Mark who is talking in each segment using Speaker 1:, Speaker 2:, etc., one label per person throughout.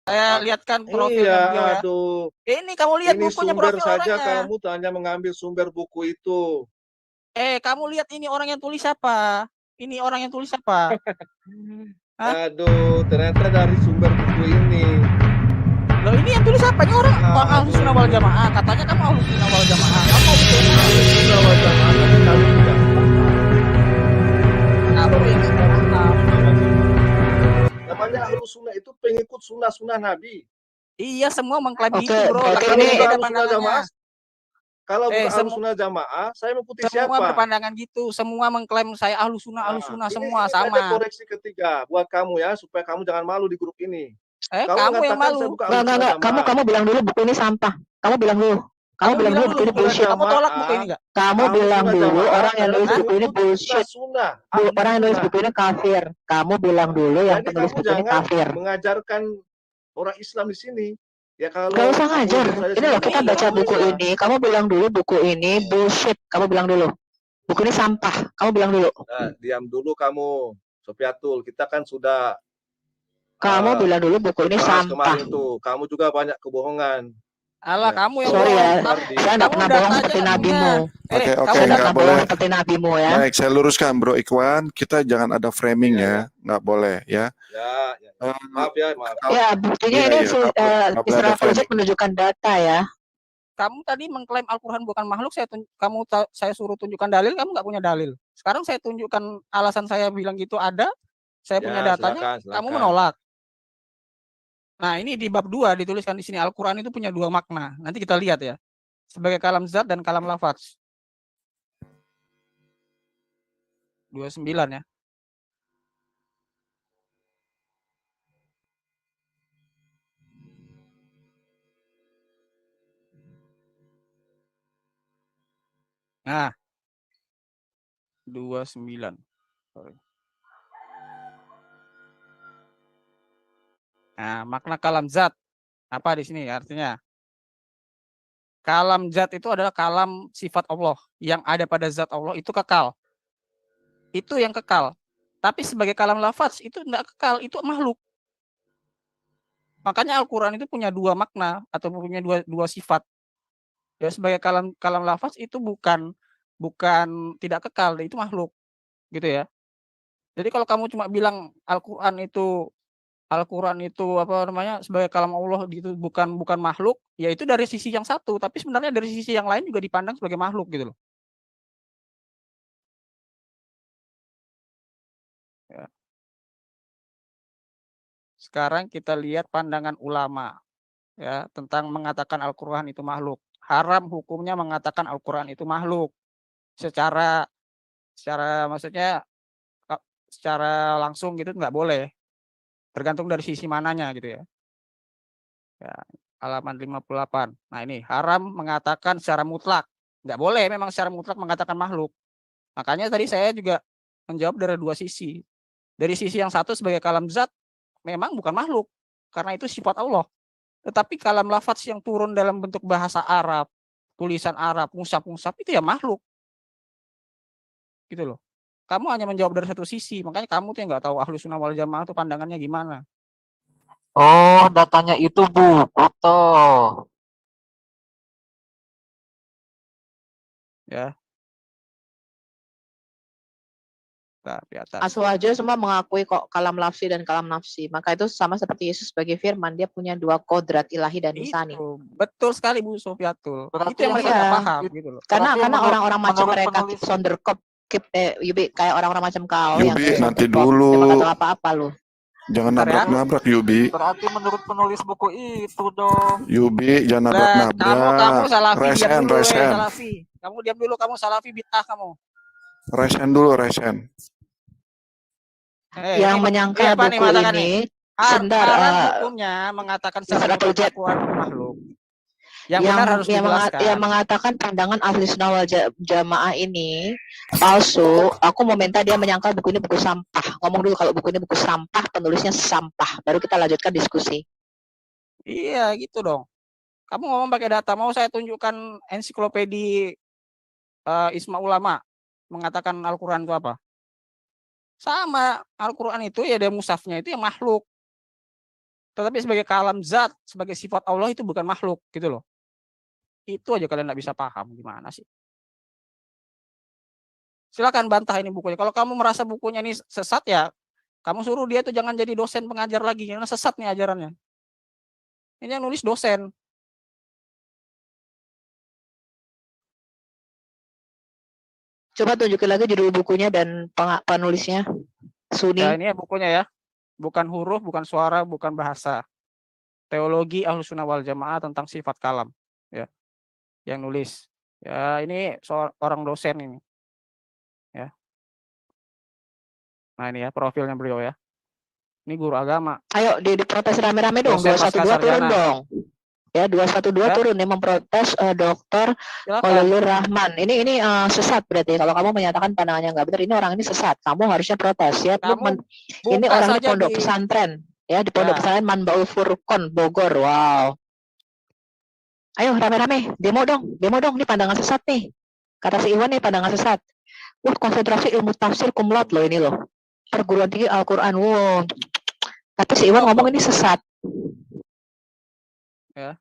Speaker 1: Saya lihatkan
Speaker 2: Iya,
Speaker 1: profilnya beliau ya.
Speaker 2: aduh.
Speaker 1: Ini kamu lihat
Speaker 2: Ini
Speaker 1: bukunya,
Speaker 2: sumber
Speaker 1: profil
Speaker 2: saja
Speaker 1: orangnya.
Speaker 2: kamu hanya mengambil sumber buku itu.
Speaker 1: Kamu lihat ini orang yang tulis apa? Ini orang yang tulis apa? Hah?
Speaker 2: Aduh, ternyata dari sumber buku ini.
Speaker 1: Loh, ini yang tulis apa? Ini orang Ahlus Sunnah wal
Speaker 2: Aduh,
Speaker 1: Jamaah. Katanya kamu Ahlus Sunnah wal Jamaah. Kamu mau bikin mana?
Speaker 2: Ahlus Sunnah wal Jamaah, tapi kami tidak sepakat.
Speaker 1: Apa yang sepakat?
Speaker 2: Namanya Ahlus Sunnah itu pengikut sunnah-sunnah Nabi.
Speaker 1: Iya, semua mengklaim
Speaker 3: Oke,
Speaker 1: gitu, bro.
Speaker 2: Lah
Speaker 3: berarti
Speaker 1: Tapi
Speaker 2: kalau
Speaker 3: ini
Speaker 2: bukan
Speaker 1: beda-beda
Speaker 2: Ahlus Sunnah
Speaker 1: pandangannya.
Speaker 2: Jamaah, kalau bukan Ahlus
Speaker 1: Semu
Speaker 2: Sunnah Jamaah, saya mengikuti
Speaker 1: semua
Speaker 2: siapa?
Speaker 1: berpandangan gitu. Semua mengklaim saya Ahlus
Speaker 2: Nah,
Speaker 1: Sunnah semua
Speaker 2: ini ada
Speaker 1: sama.
Speaker 2: koreksi ketiga buat kamu ya, supaya kamu jangan malu di grup ini. Kamu
Speaker 1: Kamu yang
Speaker 2: mengatakan saya
Speaker 1: malu.
Speaker 2: bukan Ahlus Sunnah
Speaker 3: enggak. Kamu
Speaker 2: Jamaah.
Speaker 3: bilang dulu buku ini sampah. Kamu bilang dulu. Kamu
Speaker 1: Kamu
Speaker 3: bilang
Speaker 1: bilang
Speaker 3: dulu
Speaker 1: dulu
Speaker 3: buku ini
Speaker 1: buku ini.
Speaker 3: bullshit.
Speaker 1: Kamu tolak buku ini
Speaker 2: Jamaah,
Speaker 1: enggak?
Speaker 3: Kamu
Speaker 2: Ahlus
Speaker 3: bilang
Speaker 2: Sunnah
Speaker 3: dulu
Speaker 2: Jamaah
Speaker 3: orang yang
Speaker 2: adalah
Speaker 3: nulis
Speaker 1: Hah?
Speaker 3: buku ini
Speaker 2: pengikut
Speaker 3: bullshit.
Speaker 2: sunnah-sunnah ahli
Speaker 3: Orang yang nulis
Speaker 2: sunnah.
Speaker 3: buku ini kafir. Kamu bilang dulu yang
Speaker 2: Jadi
Speaker 3: penulis
Speaker 2: kamu
Speaker 3: buku ini
Speaker 2: jangan
Speaker 3: kafir.
Speaker 2: mengajarkan orang Islam di sini. Ya
Speaker 3: Gak
Speaker 2: kalau
Speaker 3: usah
Speaker 2: aku
Speaker 3: ngajar.
Speaker 2: jujur saja
Speaker 3: Ini
Speaker 2: sih
Speaker 3: loh,
Speaker 2: memang
Speaker 3: kita
Speaker 2: sudah
Speaker 3: baca buku
Speaker 2: baguslah.
Speaker 3: ini. Kamu bilang dulu buku ini bullshit. Kamu bilang dulu. Buku ini sampah. Kamu bilang dulu.
Speaker 2: Nah, diam dulu kamu, Sofiatul. Kita kan sudah
Speaker 3: Kamu bilang dulu buku ini
Speaker 2: bahas
Speaker 3: sampah.
Speaker 2: kemarin tuh. Kamu juga banyak kebohongan.
Speaker 1: Alah,
Speaker 2: Ya,
Speaker 1: kamu yang
Speaker 3: Sorry
Speaker 1: bohong.
Speaker 3: ya,
Speaker 1: Kamu
Speaker 3: saya nggak
Speaker 1: kamu
Speaker 3: pernah bohong
Speaker 1: data aja
Speaker 3: seperti
Speaker 1: nggak punya.
Speaker 3: nabimu.
Speaker 4: Oke,
Speaker 1: Kamu
Speaker 3: Saya nggak
Speaker 1: data
Speaker 3: pernah
Speaker 4: nggak boleh.
Speaker 3: bohong seperti nabimu ya.
Speaker 4: Baik, saya luruskan Bro Ikhwan, kita jangan ada framing ya, nggak boleh ya.
Speaker 2: Ya.
Speaker 4: Eh,
Speaker 2: Maaf ya, maaf.
Speaker 3: Ya, buktinya ini
Speaker 4: nggak boleh ada
Speaker 3: Isra Project
Speaker 4: framing.
Speaker 3: menunjukkan data ya.
Speaker 1: Kamu tadi mengklaim Al-Quran bukan makhluk, saya suruh tunjukkan dalil, kamu nggak punya dalil. Sekarang saya tunjukkan alasan saya bilang gitu ada, saya punya
Speaker 2: Ya,
Speaker 1: datanya, kamu
Speaker 2: silakan.
Speaker 1: menolak. Nah, ini di bab 2 dituliskan di sini Al-Quran itu punya dua makna. Nanti kita lihat ya. Sebagai kalam zat dan kalam lafaz. 29 ya. Nah, 29. Sorry. Nah, makna kalam zat apa di sini artinya? Kalam zat itu adalah kalam sifat Allah yang ada pada zat Allah itu kekal. Itu yang kekal. Tapi sebagai kalam lafaz itu tidak kekal, itu makhluk. Makanya Al-Quran itu punya dua makna atau punya dua sifat. Ya, sebagai kalam lafaz itu bukan tidak kekal, itu makhluk, gitu ya. Jadi kalau kamu cuma bilang Al-Quran itu apa namanya sebagai kalam Allah gitu bukan makhluk, ya itu dari sisi yang satu, tapi sebenarnya dari sisi yang lain juga dipandang sebagai makhluk gitu loh. Ya. Sekarang kita lihat pandangan ulama ya tentang mengatakan Al-Quran itu makhluk. Haram hukumnya mengatakan Al-Quran itu makhluk. Secara maksudnya secara langsung gitu nggak boleh. Tergantung dari sisi mananya gitu ya. Ya, halaman 58. Nah, ini haram mengatakan secara mutlak. Nggak boleh memang secara mutlak mengatakan makhluk. Makanya tadi saya juga menjawab dari dua sisi. Dari sisi yang satu sebagai kalam zat memang bukan makhluk karena itu sifat Allah. Tetapi kalam lafaz yang turun dalam bentuk bahasa Arab, tulisan Arab, musab itu ya makhluk. Gitu loh. Kamu hanya menjawab dari satu sisi, makanya kamu tuh yang nggak tahu Ahlus Sunnah wal Jamaah itu pandangannya gimana.
Speaker 3: Oh, datanya itu buku toh.
Speaker 1: Ya. Nah, di atas.
Speaker 3: Aswaja semua mengakui kok kalam lafsi dan kalam nafsi. Maka itu sama seperti Yesus sebagai firman, dia punya dua kodrat ilahi dan lisani.
Speaker 1: Itu betul sekali Bu Sofiatul.
Speaker 5: Berarti
Speaker 1: Itu yang mereka nggak paham gitu loh.
Speaker 3: Karena orang-orang macam
Speaker 5: menurut
Speaker 3: mereka
Speaker 5: penulis-
Speaker 3: Yubi kayak orang-orang macam kau
Speaker 4: Yubi,
Speaker 3: yang
Speaker 4: nanti
Speaker 3: sonderkop,
Speaker 4: dulu.
Speaker 3: yang nggak tahu apa-apa lu.
Speaker 4: Jangan
Speaker 1: Bentar ya.
Speaker 4: nabrak-nabrak Yubi.
Speaker 5: Berarti menurut penulis buku itu dong.
Speaker 4: Yubi, jangan
Speaker 1: Nah,
Speaker 4: nabrak-nabrak.
Speaker 1: kamu salafi diam
Speaker 4: Resen,
Speaker 1: dulu
Speaker 4: resen.
Speaker 1: salafi. Kamu diam dulu, kamu salafi bid'ah kamu.
Speaker 4: Resen dulu, resen.
Speaker 3: Yang menyangka
Speaker 1: apa nih
Speaker 3: buku
Speaker 1: mengatakan
Speaker 3: ini,
Speaker 1: nih?
Speaker 3: sebentar,
Speaker 1: Haram hukumnya mengatakan secara
Speaker 3: Isra Project.
Speaker 1: Al-Quran itu makhluk. Yang benar harus dijelaskan.
Speaker 3: Yang mengatakan pandangan ahli sunnah wal jamaah ini palsu. Aku mau minta dia menyangkal buku ini buku sampah. Ngomong dulu kalau buku ini buku sampah, penulisnya sampah. Baru kita lanjutkan diskusi.
Speaker 1: Iya gitu dong. Kamu ngomong pakai data. Mau saya tunjukkan ensiklopedi Isma Ulama mengatakan Al-Quran itu apa? Sama, Al-Quran itu ya ada musafnya itu yang makhluk. Tetapi sebagai kalam zat, sebagai sifat Allah itu bukan makhluk gitu loh. Itu aja kalian nggak bisa paham gimana sih. Silakan bantah ini bukunya. Kalau kamu merasa bukunya ini sesat ya, kamu suruh dia tuh jangan jadi dosen pengajar lagi karena sesat nih ajarannya. Ini yang nulis dosen.
Speaker 3: Coba tunjukin lagi judul bukunya dan penulisnya. Suni.
Speaker 1: Ya ini ya bukunya ya. Bukan huruf, bukan suara, bukan bahasa. Teologi Ahlussunnah wal Jamaah tentang sifat kalam. Ya. Yang nulis. Ya ini seorang dosen ini. Ya. Nah ini ya profilnya beliau ya. Ini guru agama.
Speaker 3: Ayo diprotes rame-rame dong.
Speaker 1: Dosen
Speaker 3: 212 turun
Speaker 1: pascasarjana.
Speaker 3: dong. Ya 212
Speaker 1: Ya.
Speaker 3: turun nih memprotes Dr.
Speaker 1: Silakan.
Speaker 3: Khalilur Rahman. Ini sesat berarti. Kalau kamu menyatakan pandangannya nggak benar, ini orang ini sesat. Kamu harusnya protes ya.
Speaker 1: Kamu
Speaker 3: Ini
Speaker 1: buka
Speaker 3: orang di
Speaker 1: saja
Speaker 3: pondok
Speaker 1: di
Speaker 3: pesantren ya, di pondok
Speaker 1: Ya.
Speaker 3: pesantren Manbaul Furqon Bogor. Wow. Ayo rame-rame demo dong. Ini pandangan sesat nih. Kata si Iwan nih pandangan sesat. Konsentrasi ilmu tafsir kumlot loh ini loh. Perguruan tinggi Al-Qur'an. Wow. Tapi si Iwan ngomong ini sesat.
Speaker 1: Ya.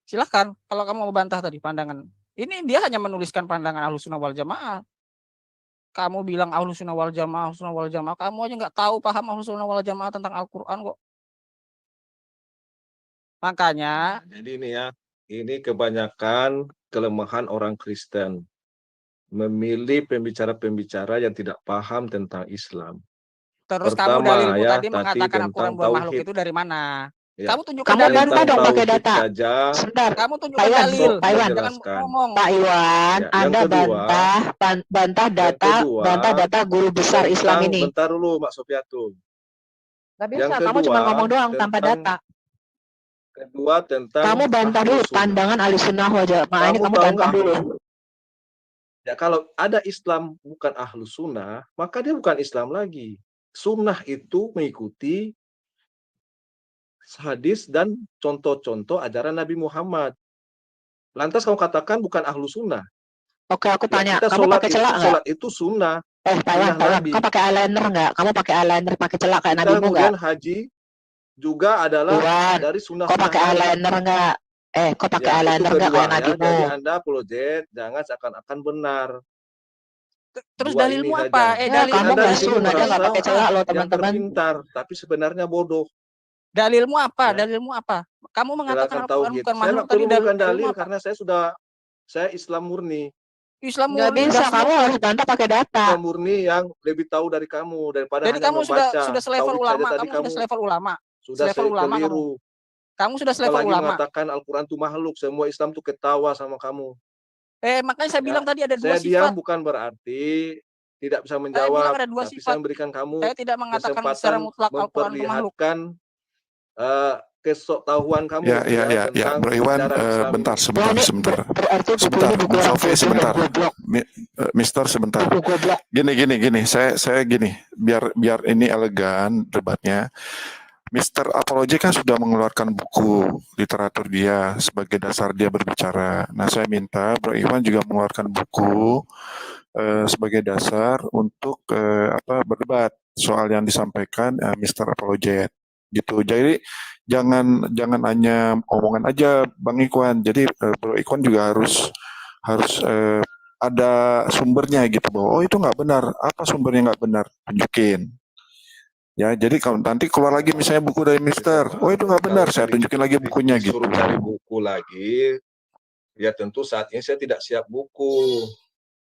Speaker 1: Silahkan kalau kamu mau bantah tadi pandangan. Ini dia hanya menuliskan pandangan Ahlussunnah wal Jamaah. Kamu bilang Ahlussunnah wal Jamaah, kamu aja nggak tahu paham Ahlussunnah wal Jamaah tentang Al-Qur'an kok. Makanya
Speaker 2: Jadi ini ya, ini kebanyakan kelemahan orang Kristen. Memilih pembicara-pembicara yang tidak paham tentang Islam.
Speaker 1: terus
Speaker 2: Pertama,
Speaker 1: kamu dalilmu
Speaker 2: ya,
Speaker 1: tadi
Speaker 2: tadi
Speaker 1: mengatakan Al-Qur'an
Speaker 2: tentang
Speaker 1: bukan makhluk
Speaker 2: tauhid.
Speaker 1: itu dari mana?
Speaker 2: Ya.
Speaker 1: Kamu tunjukkan
Speaker 3: Kamu
Speaker 1: dalilmu.
Speaker 3: bantah dong pakai
Speaker 2: Tauhid
Speaker 3: data.
Speaker 2: saja.
Speaker 3: Sebentar.
Speaker 1: Kamu tunjukkan
Speaker 3: Pak Iwan,
Speaker 1: dalil.
Speaker 3: Pak Iwan.
Speaker 1: Jangan
Speaker 2: Jelaskan.
Speaker 1: ngomong.
Speaker 3: Pak Iwan,
Speaker 2: Ya, yang
Speaker 3: Anda
Speaker 2: kedua-
Speaker 3: bantah
Speaker 2: Yang kedua,
Speaker 3: data guru besar Islam ini.
Speaker 2: Bentar dulu, Mak Sofiatul.
Speaker 3: Nggak bisa,
Speaker 2: yang
Speaker 3: kamu
Speaker 2: kedua,
Speaker 3: cuma ngomong doang tanpa
Speaker 2: tentang
Speaker 3: data.
Speaker 2: Kedua tentang
Speaker 3: Kamu bantah dulu
Speaker 2: Ahlus Sunnah.
Speaker 3: pandangan Ahlussunnah wal Jamaah ini,
Speaker 2: Kamu
Speaker 3: kamu
Speaker 2: tahu
Speaker 3: bantah
Speaker 2: nggak
Speaker 3: dulu.
Speaker 2: Ahlus Sunnah? Ya kalau ada Islam bukan Ahlus Sunnah, maka dia bukan Islam lagi. Sunnah itu mengikuti hadis dan contoh-contoh ajaran Nabi Muhammad. Lantas kamu katakan bukan Ahlus Sunnah.
Speaker 3: Oke, aku tanya,
Speaker 2: Kita
Speaker 3: kamu
Speaker 2: sholat
Speaker 3: pakai
Speaker 2: itu,
Speaker 3: celak nggak?
Speaker 2: sholat itu sunnah.
Speaker 3: Pak Iwan,
Speaker 2: Nabi.
Speaker 3: kamu pakai eyeliner nggak? Kamu pakai eyeliner, pakai celak kayak
Speaker 2: Kita
Speaker 3: nabimu nggak?
Speaker 2: kemudian haji juga adalah
Speaker 3: Iwan,
Speaker 2: dari sunnah.
Speaker 3: kau pakai eyeliner nggak? Kau pakai
Speaker 2: Ya, itu
Speaker 3: eyeliner nggak
Speaker 2: kedua
Speaker 3: kayak
Speaker 2: ya.
Speaker 3: nabimu?
Speaker 2: Jadi Anda apologet, jangan seakan-akan benar.
Speaker 1: Terus
Speaker 2: Dua
Speaker 1: dalilmu
Speaker 2: ini
Speaker 1: apa?
Speaker 2: saja.
Speaker 1: Dalil
Speaker 3: kamu
Speaker 2: Anda
Speaker 3: nggak
Speaker 2: di sini
Speaker 3: sun aja nggak
Speaker 2: merasa
Speaker 3: pakai celak loh
Speaker 2: yang
Speaker 3: teman-teman.
Speaker 2: terpintar, tapi sebenarnya bodoh.
Speaker 1: Dalilmu apa?
Speaker 2: Ya.
Speaker 1: Dalilmu apa? Kamu mengatakan
Speaker 2: Dalam
Speaker 1: Al-Qur'an
Speaker 2: tauhid.
Speaker 1: bukan
Speaker 2: Saya
Speaker 1: makhluk
Speaker 2: nggak
Speaker 1: tadi,
Speaker 2: perlu menunjukkan
Speaker 1: dalilmu
Speaker 2: dalil
Speaker 1: apa?
Speaker 2: karena saya Islam murni.
Speaker 1: Islam
Speaker 3: Nggak
Speaker 1: murni
Speaker 3: bisa,
Speaker 1: dasmu.
Speaker 3: kamu harus bantah pakai data.
Speaker 2: Islam murni yang lebih tahu dari kamu daripada
Speaker 1: Jadi
Speaker 2: hanya
Speaker 1: kamu
Speaker 2: membaca.
Speaker 1: sudah selevel
Speaker 2: Tauhid
Speaker 1: ulama,
Speaker 2: saja tadi
Speaker 1: kamu sudah selevel ulama.
Speaker 2: sudah
Speaker 1: selevel ulama
Speaker 2: keliru.
Speaker 1: Kamu sudah selevel
Speaker 2: Apalagi
Speaker 1: ulama.
Speaker 2: mengatakan Al-Quran itu makhluk, semua Islam tuh ketawa sama kamu.
Speaker 1: Makanya saya
Speaker 2: Ya,
Speaker 1: bilang tadi ada dua
Speaker 2: Saya diam
Speaker 1: sifat.
Speaker 2: bukan berarti tidak bisa
Speaker 1: Saya bilang
Speaker 2: menjawab,
Speaker 1: ada dua
Speaker 2: tapi
Speaker 1: sifat.
Speaker 2: saya memberikan kamu
Speaker 1: Saya tidak mengatakan secara
Speaker 2: kesempatan
Speaker 1: mutlak Al-Qur'an itu makhluk.
Speaker 2: memperlihatkan kesoktahuan kamu
Speaker 4: Ya,
Speaker 2: tentang
Speaker 4: Bro Iwan,
Speaker 2: ajaran Islam
Speaker 4: bentar,
Speaker 2: ini.
Speaker 3: Wah, ini
Speaker 4: sebentar.
Speaker 3: berarti buku
Speaker 4: Sebentar,
Speaker 3: ini buku
Speaker 4: Mas
Speaker 3: orang
Speaker 4: Sofi,
Speaker 3: bodoh
Speaker 4: sebentar.
Speaker 3: dan goblok.
Speaker 4: Mister, sebentar.
Speaker 3: Buku goblok.
Speaker 4: Gini, saya gini, biar ini elegan debatnya. Mister Apology kan sudah mengeluarkan buku literatur dia sebagai dasar dia berbicara. Nah, saya minta Bro Iwan juga mengeluarkan buku sebagai dasar untuk berdebat soal yang disampaikan Mister Apologet gitu. Jadi jangan hanya omongan aja Bang Iwan. Jadi Bro Iwan juga harus ada sumbernya gitu bahwa itu nggak benar. Apa sumbernya nggak benar? Tunjukin. Ya, jadi kalau nanti keluar lagi misalnya buku dari Mister, itu nggak benar, saya tunjukin lagi bukunya gitu.
Speaker 2: Disuruh cari buku lagi, ya tentu saat ini saya tidak siap buku.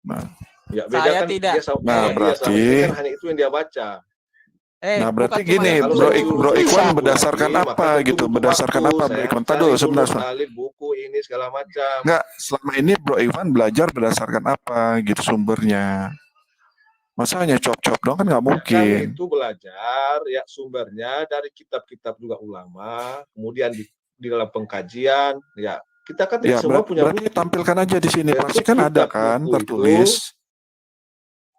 Speaker 4: Nah,
Speaker 2: ya beda
Speaker 1: Saya
Speaker 2: kan
Speaker 1: tidak.
Speaker 2: dia sama
Speaker 4: berarti
Speaker 2: ini kan hanya itu yang dia baca.
Speaker 4: nah, berarti
Speaker 1: bukan cuma
Speaker 4: gini,
Speaker 1: yang
Speaker 2: Kalau
Speaker 4: Bro
Speaker 2: saya
Speaker 4: Iwan
Speaker 2: buku
Speaker 4: berdasarkan
Speaker 2: lagi,
Speaker 4: apa
Speaker 2: maka tentu
Speaker 4: gitu?
Speaker 2: butuh
Speaker 4: Berdasarkan
Speaker 2: waktu.
Speaker 4: apa, Bro
Speaker 2: Saya
Speaker 4: Iwan? Tadi
Speaker 2: cari
Speaker 4: sebentar.
Speaker 2: dulu salin buku ini segala macam.
Speaker 4: Enggak, selama ini Bro Iwan belajar berdasarkan apa gitu sumbernya? Masa hanya cop-cop dong kan nggak mungkin.
Speaker 2: Kami itu belajar ya sumbernya dari kitab-kitab juga ulama, kemudian di dalam pengkajian, ya kita kan
Speaker 4: Ya,
Speaker 2: semua punya
Speaker 4: berarti
Speaker 2: buku.
Speaker 4: tampilkan aja di sini,
Speaker 2: Bentuk
Speaker 4: pasti kan ada
Speaker 2: kitab
Speaker 4: kan
Speaker 2: buku
Speaker 4: tertulis.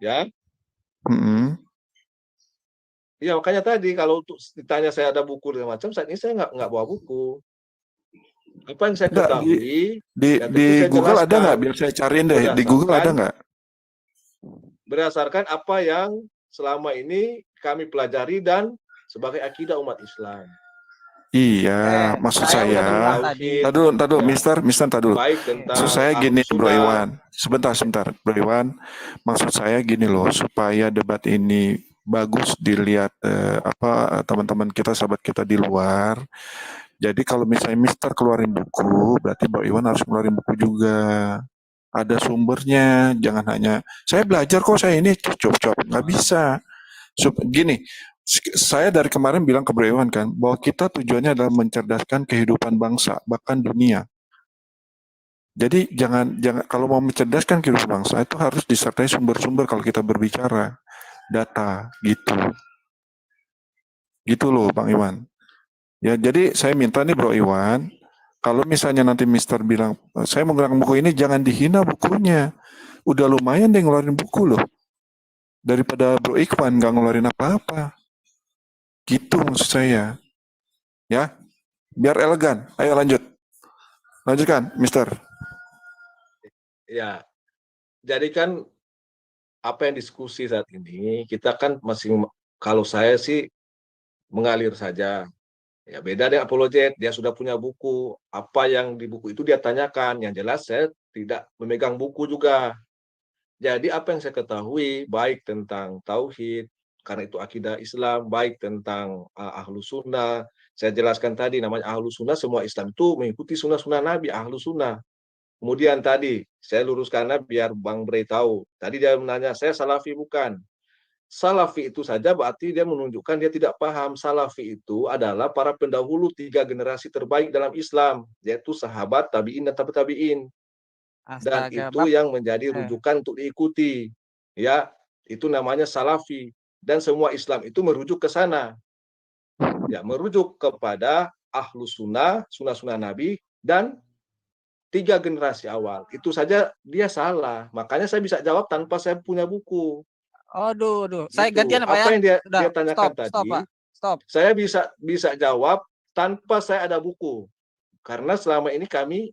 Speaker 2: Ya,
Speaker 4: Mm-mm.
Speaker 2: ya makanya tadi kalau untuk ditanya saya ada buku dan macam, saat ini saya nggak bawa buku. Apa yang saya
Speaker 4: Enggak,
Speaker 2: ketahui
Speaker 4: di
Speaker 2: saya
Speaker 4: Google ada
Speaker 2: jelaskan
Speaker 4: nggak? Biar saya cariin deh. Di Google ada nggak?
Speaker 2: berdasarkan apa yang selama ini kami pelajari dan sebagai akidah umat Islam.
Speaker 4: Iya, maksud
Speaker 1: saya udah
Speaker 4: saya,
Speaker 1: bilang tadi.
Speaker 4: tadi dulu,
Speaker 2: Ya.
Speaker 4: Mister, tadi dulu.
Speaker 2: Baik tentang
Speaker 4: Maksud saya gini,
Speaker 2: Ahlus
Speaker 4: Bro
Speaker 2: Sunnah.
Speaker 4: Iwan. Sebentar, Bro Iwan. Maksud saya gini loh, supaya debat ini bagus dilihat teman-teman kita, sahabat kita di luar. Jadi kalau misalnya Mister keluarin buku, berarti Bro Iwan harus keluarin buku juga. Ada sumbernya, jangan hanya saya belajar kok, saya ini cop-cop, nggak bisa. Gini, saya dari kemarin bilang ke Bro Iwan kan, bahwa kita tujuannya adalah mencerdaskan kehidupan bangsa, bahkan dunia. Jadi jangan kalau mau mencerdaskan kehidupan bangsa itu harus disertai sumber-sumber kalau kita berbicara data gitu. Gitu loh Bang Iwan. Ya, jadi saya minta nih Bro Iwan, kalau misalnya nanti Mister bilang saya mau ngeluarin buku ini, jangan dihina bukunya. Udah lumayan deh ngeluarin buku loh. Daripada Bro Iwan nggak ngeluarin apa-apa. Gitu maksud saya. Ya, biar elegan. Ayo lanjut. Lanjutkan, Mister.
Speaker 2: Ya, jadi kan apa yang diskusi saat ini, kita kan masing, kalau saya sih mengalir saja. Ya, beda dengan apologet, dia sudah punya buku, apa yang di buku itu dia tanyakan, yang jelas saya tidak memegang buku juga. Jadi apa yang saya ketahui, baik tentang tauhid, karena itu akidah Islam, baik tentang Ahlus Sunnah, saya jelaskan tadi namanya Ahlus Sunnah, semua Islam itu mengikuti sunnah-sunnah Nabi, Ahlus Sunnah. Kemudian tadi, saya luruskan biar Bang Bray tahu. Tadi dia menanya, saya Salafi bukan. Salafi itu saja berarti dia menunjukkan dia tidak paham. Salafi itu adalah para pendahulu 3 generasi terbaik dalam Islam, yaitu sahabat, tabi'in, dan tabi'in. Dan
Speaker 1: Astaga,
Speaker 2: itu
Speaker 1: Bab.
Speaker 2: yang menjadi rujukan untuk diikuti. Ya, itu namanya Salafi. Dan semua Islam itu merujuk ke sana. Ya, merujuk kepada Ahlus Sunnah, sunnah-sunnah Nabi, dan 3 generasi awal. Itu saja dia salah. Makanya saya bisa jawab tanpa saya punya buku.
Speaker 1: Aduh. Saya
Speaker 2: Gitu.
Speaker 1: gantian Pak ya.
Speaker 2: Apa yang dia
Speaker 1: Udah,
Speaker 2: tanyakan
Speaker 1: stop,
Speaker 2: tadi,
Speaker 1: Pak. Stop.
Speaker 2: saya bisa jawab tanpa saya ada buku. Karena selama ini kami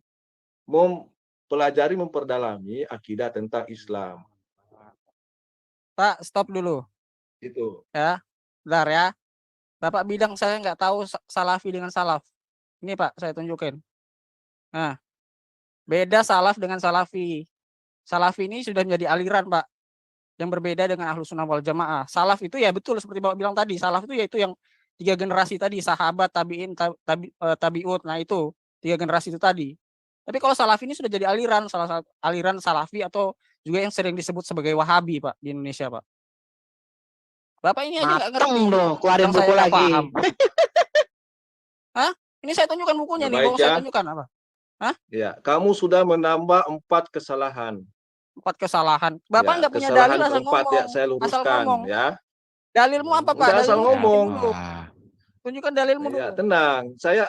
Speaker 2: mempelajari, memperdalami akidah tentang Islam.
Speaker 1: Pak, stop dulu.
Speaker 2: Itu.
Speaker 1: Ya. Bentar ya. Bapak bilang saya nggak tahu Salafi dengan Salaf. Ini Pak, saya tunjukin. Nah, beda Salaf dengan Salafi. Salafi ini sudah menjadi aliran Pak, yang berbeda dengan Ahlus Sunnah wal Jamaah. Salaf itu ya betul seperti Bapak bilang tadi, salaf itu yaitu yang 3 generasi tadi, sahabat, tabi'in, tabi'ut. Nah, itu 3 generasi itu tadi. Tapi kalau salaf ini sudah jadi aliran, salah satu aliran salafi atau juga yang sering disebut sebagai Wahabi, Pak, di Indonesia, Pak. Bapak ini aja nggak ngerti.
Speaker 3: Mateng loh, keluarin
Speaker 1: yang
Speaker 3: buku
Speaker 1: saya nggak
Speaker 3: lagi.
Speaker 1: paham. Hah? Ini saya tunjukkan bukunya nih,
Speaker 2: Baik
Speaker 1: mau saya
Speaker 2: ya.
Speaker 1: tunjukkan apa?
Speaker 2: Ya, kamu sudah menambah 4 kesalahan.
Speaker 1: 4 kesalahan. Bapak
Speaker 2: Ya,
Speaker 1: nggak punya
Speaker 2: kesalahan
Speaker 1: dalil asal
Speaker 2: keempat
Speaker 1: ngomong.
Speaker 2: ya saya
Speaker 1: Asal
Speaker 2: luruskan
Speaker 1: ngomong.
Speaker 2: ya.
Speaker 1: Dalilmu apa, Pak?
Speaker 2: Udah asal
Speaker 1: Dalilmu
Speaker 2: ngomong.
Speaker 1: dulu. Tunjukkan dalilmu dulu.
Speaker 2: Ya, tenang.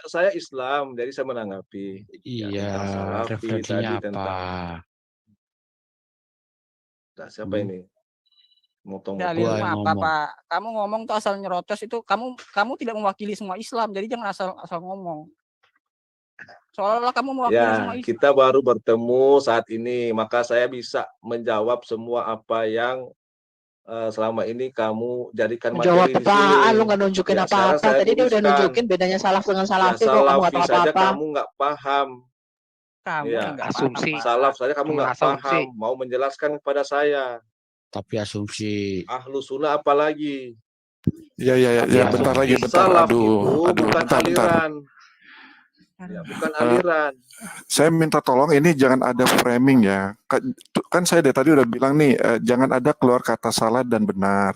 Speaker 2: Saya Islam, jadi saya menanggapi.
Speaker 6: Iya,
Speaker 2: tentang Salafi
Speaker 6: referensinya
Speaker 2: tadi,
Speaker 6: apa?
Speaker 2: tentang siapa ini? Motong-motong.
Speaker 1: Dalilmu
Speaker 6: Gua yang
Speaker 1: apa,
Speaker 6: ngomong.
Speaker 1: Pak? Kamu ngomong tuh asal nyerocos itu kamu tidak mewakili semua Islam. Jadi jangan asal ngomong. Seolah-olah kamu mewakili semua
Speaker 2: Ya,
Speaker 1: Islam.
Speaker 2: kita baru bertemu saat ini, maka saya bisa menjawab semua apa yang selama ini kamu jadikan
Speaker 3: Jawab
Speaker 2: materi di
Speaker 3: apaan?
Speaker 2: sini.
Speaker 3: Lu nggak nunjukin
Speaker 2: Ya, sekarang
Speaker 3: apa-apa.
Speaker 2: saya
Speaker 3: Tadi dia udah
Speaker 2: luruskan.
Speaker 3: nunjukin bedanya salaf dengan
Speaker 2: Ya,
Speaker 3: salafi kok kamu nggak
Speaker 2: Salafi
Speaker 3: tahu
Speaker 2: saja
Speaker 3: apa-apa.
Speaker 2: kamu nggak paham.
Speaker 1: Kamu
Speaker 2: Iya.
Speaker 1: yang nggak paham,
Speaker 6: Asumsi.
Speaker 1: Pak.
Speaker 2: Salaf saja kamu nggak
Speaker 6: Asumsi.
Speaker 2: paham. Mau menjelaskan kepada saya.
Speaker 6: Tapi asumsi.
Speaker 2: Ahlus Sunnah apalagi?
Speaker 4: Ya, bentar lagi, bentar.
Speaker 2: Salaf
Speaker 4: Aduh,
Speaker 2: itu bukan
Speaker 4: bentar.
Speaker 2: aliran. Ya, bukan aliran.
Speaker 4: Saya minta tolong ini jangan ada framing ya. Kan saya dari tadi udah bilang nih, jangan ada keluar kata salah dan benar.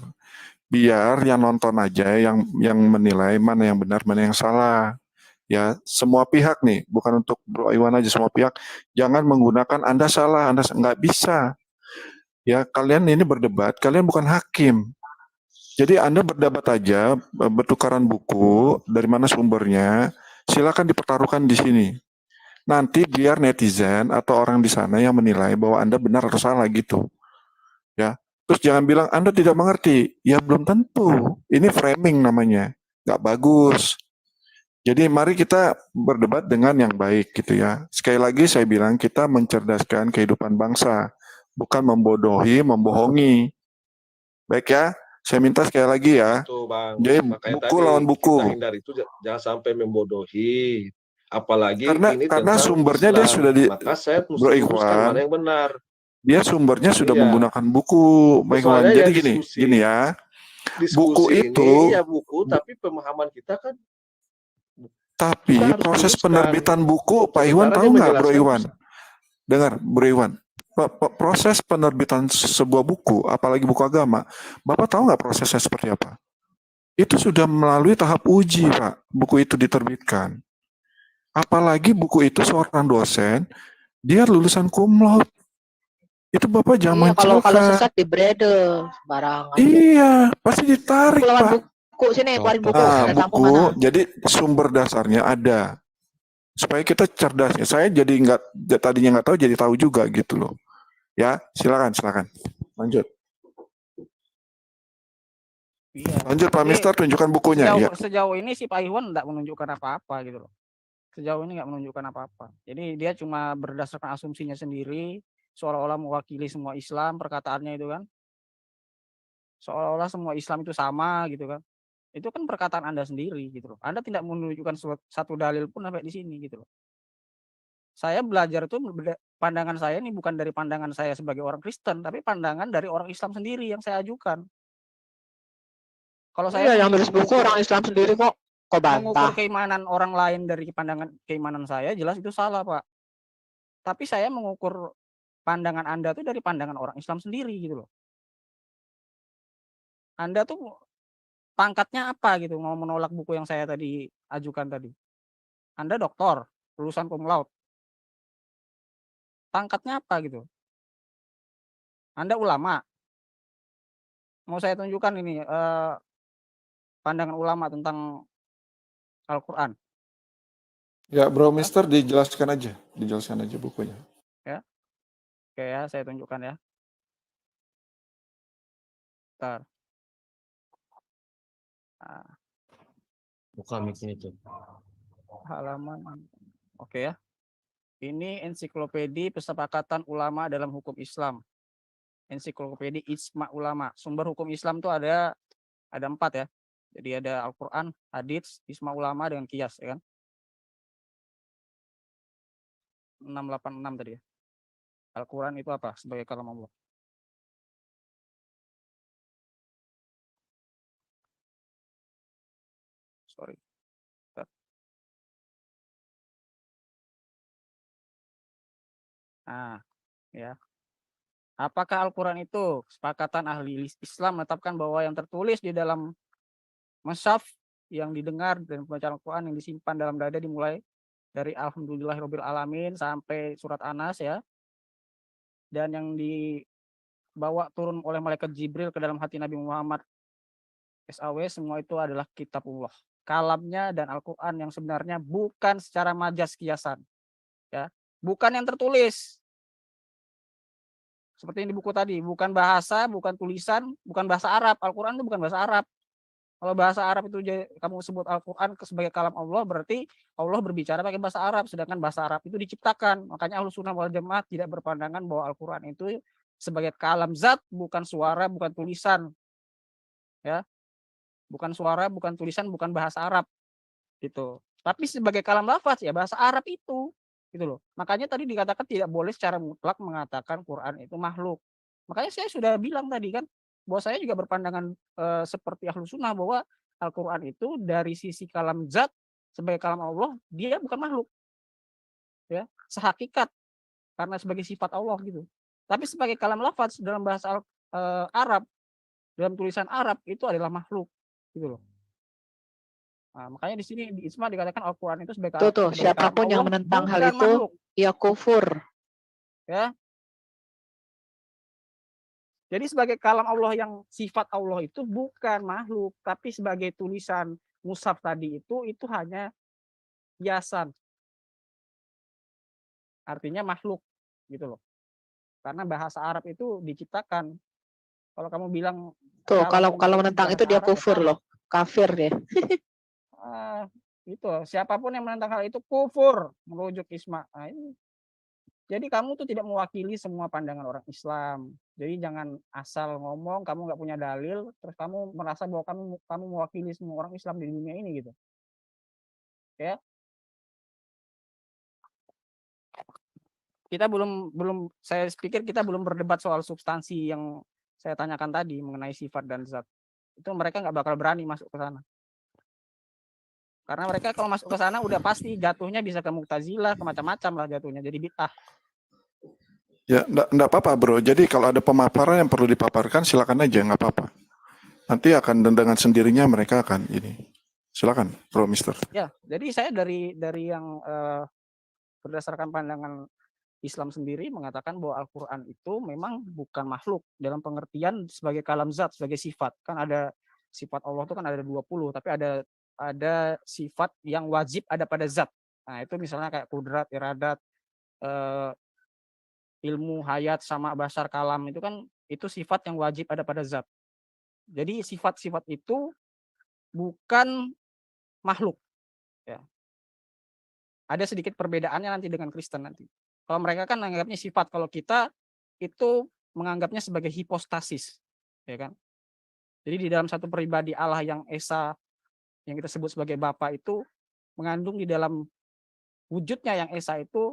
Speaker 4: Biar yang nonton aja yang menilai mana yang benar, mana yang salah. Ya, semua pihak nih, bukan untuk Bro Iwan aja, semua pihak. Jangan menggunakan Anda salah, Anda nggak bisa. Ya, kalian ini berdebat, kalian bukan hakim. Jadi Anda berdebat aja, bertukaran buku, dari mana sumbernya, silakan dipertaruhkan di sini. Nanti biar netizen atau orang di sana yang menilai bahwa Anda benar atau salah gitu. Ya. Terus jangan bilang Anda tidak mengerti. Ya belum tentu. Ini framing namanya. Nggak bagus. Jadi mari kita berdebat dengan yang baik gitu ya. Sekali lagi saya bilang kita mencerdaskan kehidupan bangsa. Bukan membodohi, membohongi. Baik ya. Saya minta sekali lagi ya.
Speaker 2: Itu Bang.
Speaker 4: Jadi
Speaker 2: Makanya
Speaker 4: buku
Speaker 2: tadi
Speaker 4: lawan buku.
Speaker 2: kita hindari itu jangan sampai membodohi. Apalagi ini
Speaker 4: Karena
Speaker 2: tentang
Speaker 4: sumbernya dia
Speaker 2: Islam.
Speaker 4: sudah
Speaker 2: Maka saya mesti
Speaker 4: Bro
Speaker 2: luruskan
Speaker 4: Ikhwan,
Speaker 2: mana yang benar.
Speaker 4: dia sumbernya sudah
Speaker 2: Iya.
Speaker 4: menggunakan buku, Bang Ikhwan.
Speaker 2: Soalnya
Speaker 4: Jadi
Speaker 2: ya
Speaker 4: gini ya. Buku
Speaker 2: diskusi
Speaker 4: itu,
Speaker 2: ini ya buku, tapi pemahaman kita kan
Speaker 4: tapi
Speaker 2: kita harus
Speaker 4: proses
Speaker 2: luruskan.
Speaker 4: penerbitan buku, Pak Iwan
Speaker 2: Sementara
Speaker 4: tahu
Speaker 2: dia
Speaker 4: nggak, Bro
Speaker 2: menjelaskan
Speaker 4: Iwan? Dengar, Bro Iwan. Proses penerbitan sebuah buku, apalagi buku agama, Bapak tahu nggak prosesnya seperti apa? Itu sudah melalui tahap uji, Pak. Buku itu diterbitkan. Apalagi buku itu seorang dosen, dia lulusan cum laude. Itu Bapak jangan
Speaker 3: Iya, kalau
Speaker 4: celaka.
Speaker 3: sesat di brede barangan.
Speaker 4: Iya, pasti ditarik,
Speaker 3: Buku lawan
Speaker 4: Pak.
Speaker 3: buku sini, keluarin buku.
Speaker 4: Nah,
Speaker 3: Ada tampung
Speaker 4: buku,
Speaker 3: mana?
Speaker 4: jadi sumber dasarnya ada. Supaya kita cerdas. Saya jadi tadinya nggak tahu, jadi tahu juga gitu loh. Ya, silakan. Lanjut.
Speaker 1: Iya.
Speaker 4: Lanjut Pak
Speaker 1: Jadi,
Speaker 4: Mister, tunjukkan bukunya.
Speaker 1: sejauh ini si Pak Iwan nggak menunjukkan apa-apa gitu loh. Sejauh ini nggak menunjukkan apa-apa. Jadi dia cuma berdasarkan asumsinya sendiri, seolah-olah mewakili semua Islam, perkataannya itu kan. Seolah-olah semua Islam itu sama gitu kan. Itu kan perkataan Anda sendiri gitu loh. Anda tidak menunjukkan satu dalil pun sampai di sini gitu loh. Saya belajar tuh pandangan saya ini bukan dari pandangan saya sebagai orang Kristen, tapi pandangan dari orang Islam sendiri yang saya ajukan. Kalau saya
Speaker 3: Iya, yang nulis buku orang Islam sendiri kok
Speaker 1: mengukur
Speaker 3: bantah.
Speaker 1: keimanan orang lain dari keimanan saya, jelas itu salah, Pak. Tapi saya mengukur pandangan Anda tuh dari pandangan orang Islam sendiri gitu loh. Anda tuh pangkatnya apa gitu mau menolak buku yang saya tadi ajukan tadi. Anda doktor, lulusan cum laude. Pangkatnya apa gitu? Anda ulama. Mau saya tunjukkan ini pandangan ulama tentang Al-Quran.
Speaker 4: Ya, Bro Mister, dijelaskan aja bukunya.
Speaker 1: Ya. Oke ya, saya tunjukkan ya. Bentar. Nah,
Speaker 6: Buka mic itu.
Speaker 1: halaman. Oke ya. Ini ensiklopedia Persepakatan Ulama dalam Hukum Islam. Ensiklopedia Ijma Ulama. Sumber hukum Islam tuh ada 4 ya. Jadi ada Al-Quran, Hadits, Ijma Ulama dengan Qiyas ya kan. 686 tadi ya. Al-Quran itu apa? Sebagai kalam Allah. Sorry. Bentar. Nah, ya. Apakah Al-Quran itu kesepakatan ahli Islam menetapkan bahwa yang tertulis di dalam mushaf yang didengar dan pembacaan Al-Quran yang disimpan dalam dada dimulai dari Alhamdulillahirabbil alamin sampai surat Anas ya. Dan yang dibawa turun oleh malaikat Jibril ke dalam hati Nabi Muhammad SAW semua itu adalah kitabullah. Kalamnya dan Al-Quran yang sebenarnya bukan secara majas kiasan. Ya, bukan yang tertulis. Seperti yang di buku tadi, bukan bahasa, bukan tulisan, bukan bahasa Arab. Al-Quran itu bukan bahasa Arab. Kalau bahasa Arab itu kamu sebut Al-Quran sebagai kalam Allah, berarti Allah berbicara pakai bahasa Arab, sedangkan bahasa Arab itu diciptakan. Makanya Ahlus Sunnah wal Jamaah tidak berpandangan bahwa Al-Quran itu sebagai kalam zat, bukan suara, bukan tulisan. Ya, bukan suara, bukan tulisan, bukan bahasa Arab. Gitu. Tapi sebagai kalam lafaz ya bahasa Arab itu. Gitu loh. Makanya tadi dikatakan tidak boleh secara mutlak mengatakan Quran itu makhluk. Makanya saya sudah bilang tadi kan bahwa saya juga berpandangan seperti Ahlus Sunnah bahwa Al-Quran itu dari sisi kalam zat sebagai kalam Allah dia bukan makhluk. Ya, sehakikat karena sebagai sifat Allah gitu. Tapi sebagai kalam lafaz dalam bahasa Arab, dalam tulisan Arab itu adalah makhluk gitu loh. Nah, makanya di sini di Ijma dikatakan Al-Quran itu sebagai
Speaker 3: Tuh, siapapun yang menentang hal itu,
Speaker 1: makhluk.
Speaker 3: ya kufur.
Speaker 1: Ya. Jadi sebagai kalam Allah yang sifat Allah itu bukan makhluk, tapi sebagai tulisan mushaf tadi itu hanya hiasan. Artinya makhluk gitu loh. Karena bahasa Arab itu diciptakan. Kalau kamu bilang
Speaker 3: Tuh, kalau menentang itu dia kufur loh. Kafir dia.
Speaker 1: Itu siapapun yang menentang hal itu kufur merujuk Ijma. Nah, ini Jadi kamu tuh tidak mewakili semua pandangan orang Islam. Jadi jangan asal ngomong, kamu nggak punya dalil, terus kamu merasa bahwa kamu mewakili semua orang Islam di dunia ini gitu. Ya, kita saya pikir kita belum berdebat soal substansi yang saya tanyakan tadi mengenai sifat dan zat. Itu mereka nggak bakal berani masuk ke sana. Karena mereka kalau masuk ke sana udah pasti jatuhnya bisa ke Mu'tazilah, ke macam-macam lah jatuhnya. Jadi bid'ah.
Speaker 4: Ya, enggak apa-apa bro. Jadi kalau ada pemaparan yang perlu dipaparkan, silakan aja, nggak apa-apa. Nanti akan dengan sendirinya mereka akan ini. Silakan, bro, Mister.
Speaker 1: Ya, jadi saya dari yang berdasarkan pandangan Islam sendiri mengatakan bahwa Al-Quran itu memang bukan makhluk dalam pengertian sebagai kalam zat, sebagai sifat. Kan ada sifat Allah itu kan ada 20, tapi ada sifat yang wajib ada pada zat. Nah, itu misalnya kayak kudrat, iradat, ilmu, hayat, sama, basar, kalam itu kan itu sifat yang wajib ada pada zat. Jadi sifat-sifat itu bukan makhluk. Ya. Ada sedikit perbedaannya nanti dengan Kristen nanti. Kalau mereka kan menganggapnya sifat, kalau kita itu menganggapnya sebagai hipostasis, ya kan? Jadi di dalam satu pribadi Allah yang Esa, yang kita sebut sebagai Bapa itu mengandung di dalam wujudnya yang Esa itu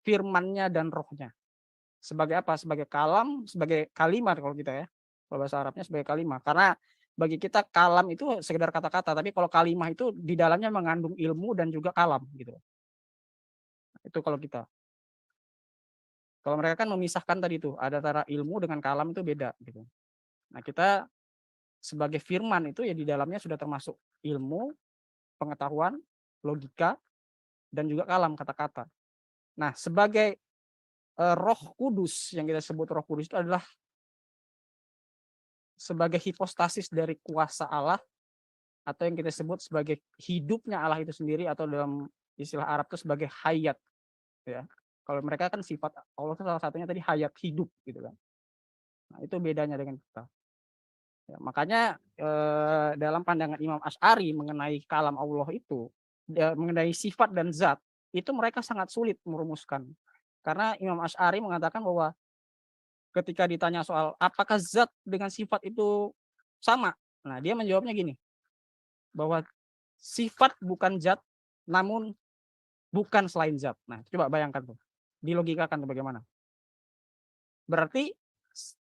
Speaker 1: firman-Nya dan rohnya. Sebagai apa? Sebagai kalam, sebagai kalimat kalau kita ya. Kalau bahasa Arabnya sebagai kalimat. Karena bagi kita kalam itu sekedar kata-kata, tapi kalau kalimah itu di dalamnya mengandung ilmu dan juga kalam gitu. Itu kalau kita. Kalau mereka kan memisahkan tadi itu, ada antara ilmu dengan kalam itu beda gitu. Nah, kita sebagai firman itu ya di dalamnya sudah termasuk ilmu, pengetahuan, logika, dan juga kalam, kata-kata. Nah, sebagai Roh Kudus, yang kita sebut Roh Kudus itu adalah sebagai hipostasis dari kuasa Allah, atau yang kita sebut sebagai hidupnya Allah itu sendiri, atau dalam istilah Arab itu sebagai hayat, ya. Kalau mereka kan sifat Allah itu salah satunya tadi hayat, hidup gitu kan. Nah, itu bedanya dengan kita. Ya, makanya dalam pandangan Imam Asy'ari mengenai kalam Allah itu, mengenai sifat dan zat, itu mereka sangat sulit merumuskan. Karena Imam Asy'ari mengatakan bahwa ketika ditanya soal apakah zat dengan sifat itu sama, nah dia menjawabnya gini, bahwa sifat bukan zat, namun bukan selain zat. Nah, coba bayangkan tuh, dilogikakan tuh bagaimana. Berarti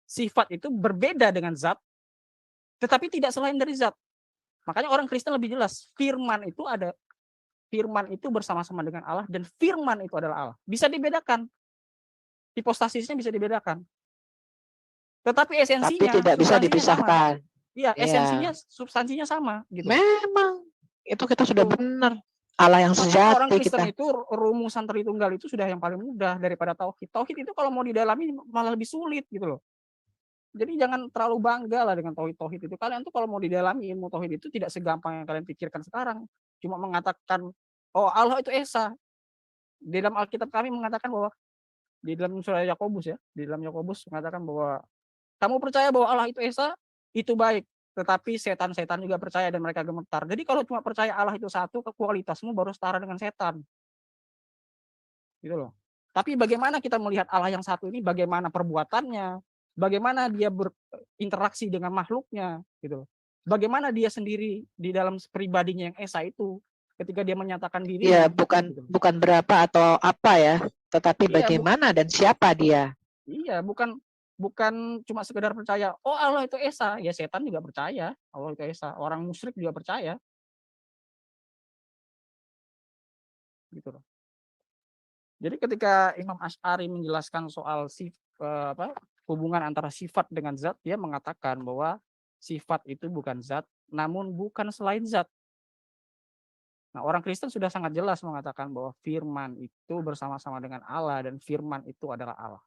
Speaker 1: sifat itu berbeda dengan zat, tetapi tidak selain dari zat. Makanya orang Kristen lebih jelas, firman itu bersama-sama dengan Allah, dan firman itu adalah Allah. Bisa dibedakan. Hipostasisnya bisa dibedakan. Tetapi esensinya,
Speaker 3: Tapi tidak bisa
Speaker 1: substansinya
Speaker 3: dipisahkan.
Speaker 1: Iya,
Speaker 3: Iya.
Speaker 1: esensinya, substansinya sama gitu.
Speaker 3: Memang itu kita sudah
Speaker 1: Betul.
Speaker 3: benar. Allah yang
Speaker 1: Makanya orang
Speaker 3: sejati
Speaker 1: Kristen
Speaker 3: kita.
Speaker 1: itu rumusan Tritunggal itu sudah yang paling mudah daripada tauhid. Tauhid itu kalau mau didalami malah lebih sulit gitu loh. Jadi jangan terlalu bangga lah dengan tauhid itu. Kalian tuh kalau mau didalami ilmu tauhid itu tidak segampang yang kalian pikirkan sekarang. Cuma mengatakan, oh Allah itu Esa. Di dalam Alkitab kami mengatakan bahwa, di dalam surah Yakobus ya, di dalam Yakobus mengatakan bahwa kamu percaya bahwa Allah itu Esa, itu baik. Tetapi setan-setan juga percaya dan mereka gemetar. Jadi kalau cuma percaya Allah itu satu, kualitasmu baru setara dengan setan. Gitu loh. Tapi bagaimana kita melihat Allah yang satu ini, bagaimana perbuatannya, bagaimana dia berinteraksi dengan makhluknya, gitu loh. Bagaimana dia sendiri di dalam pribadinya yang Esa itu, ketika dia menyatakan
Speaker 3: Iya,
Speaker 1: dirinya. Gitu.
Speaker 3: bukan berapa atau apa ya, tetapi
Speaker 1: Iya,
Speaker 3: bagaimana dan siapa dia.
Speaker 1: Iya, bukan cuma sekedar percaya, oh Allah itu Esa, ya setan juga percaya Allah itu Esa, orang musyrik juga percaya. Gitu loh. Jadi ketika Imam Asy'ari menjelaskan soal hubungan antara sifat dengan zat, dia mengatakan bahwa sifat itu bukan zat, namun bukan selain zat. Nah, orang Kristen sudah sangat jelas mengatakan bahwa firman itu bersama-sama dengan Allah dan firman itu adalah Allah.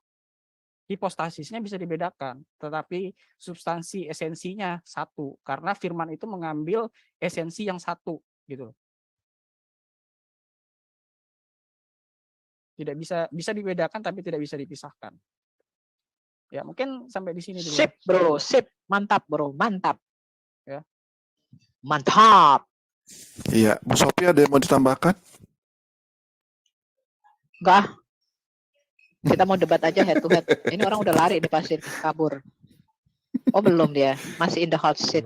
Speaker 1: Hipostasisnya bisa dibedakan, tetapi substansi esensinya satu, karena firman itu mengambil esensi yang satu, gitu. Tidak bisa dibedakan tapi tidak bisa dipisahkan. Ya, mungkin sampai di sini dulu.
Speaker 3: Sip, bro, sip. Mantap, bro, mantap.
Speaker 1: Ya.
Speaker 3: Mantap.
Speaker 4: Iya, Bu Sophie ada yang mau ditambahkan?
Speaker 3: Enggak. Kita mau debat aja head to head. Ini orang udah lari nih pasti kabur. Oh belum dia, masih in the hot seat.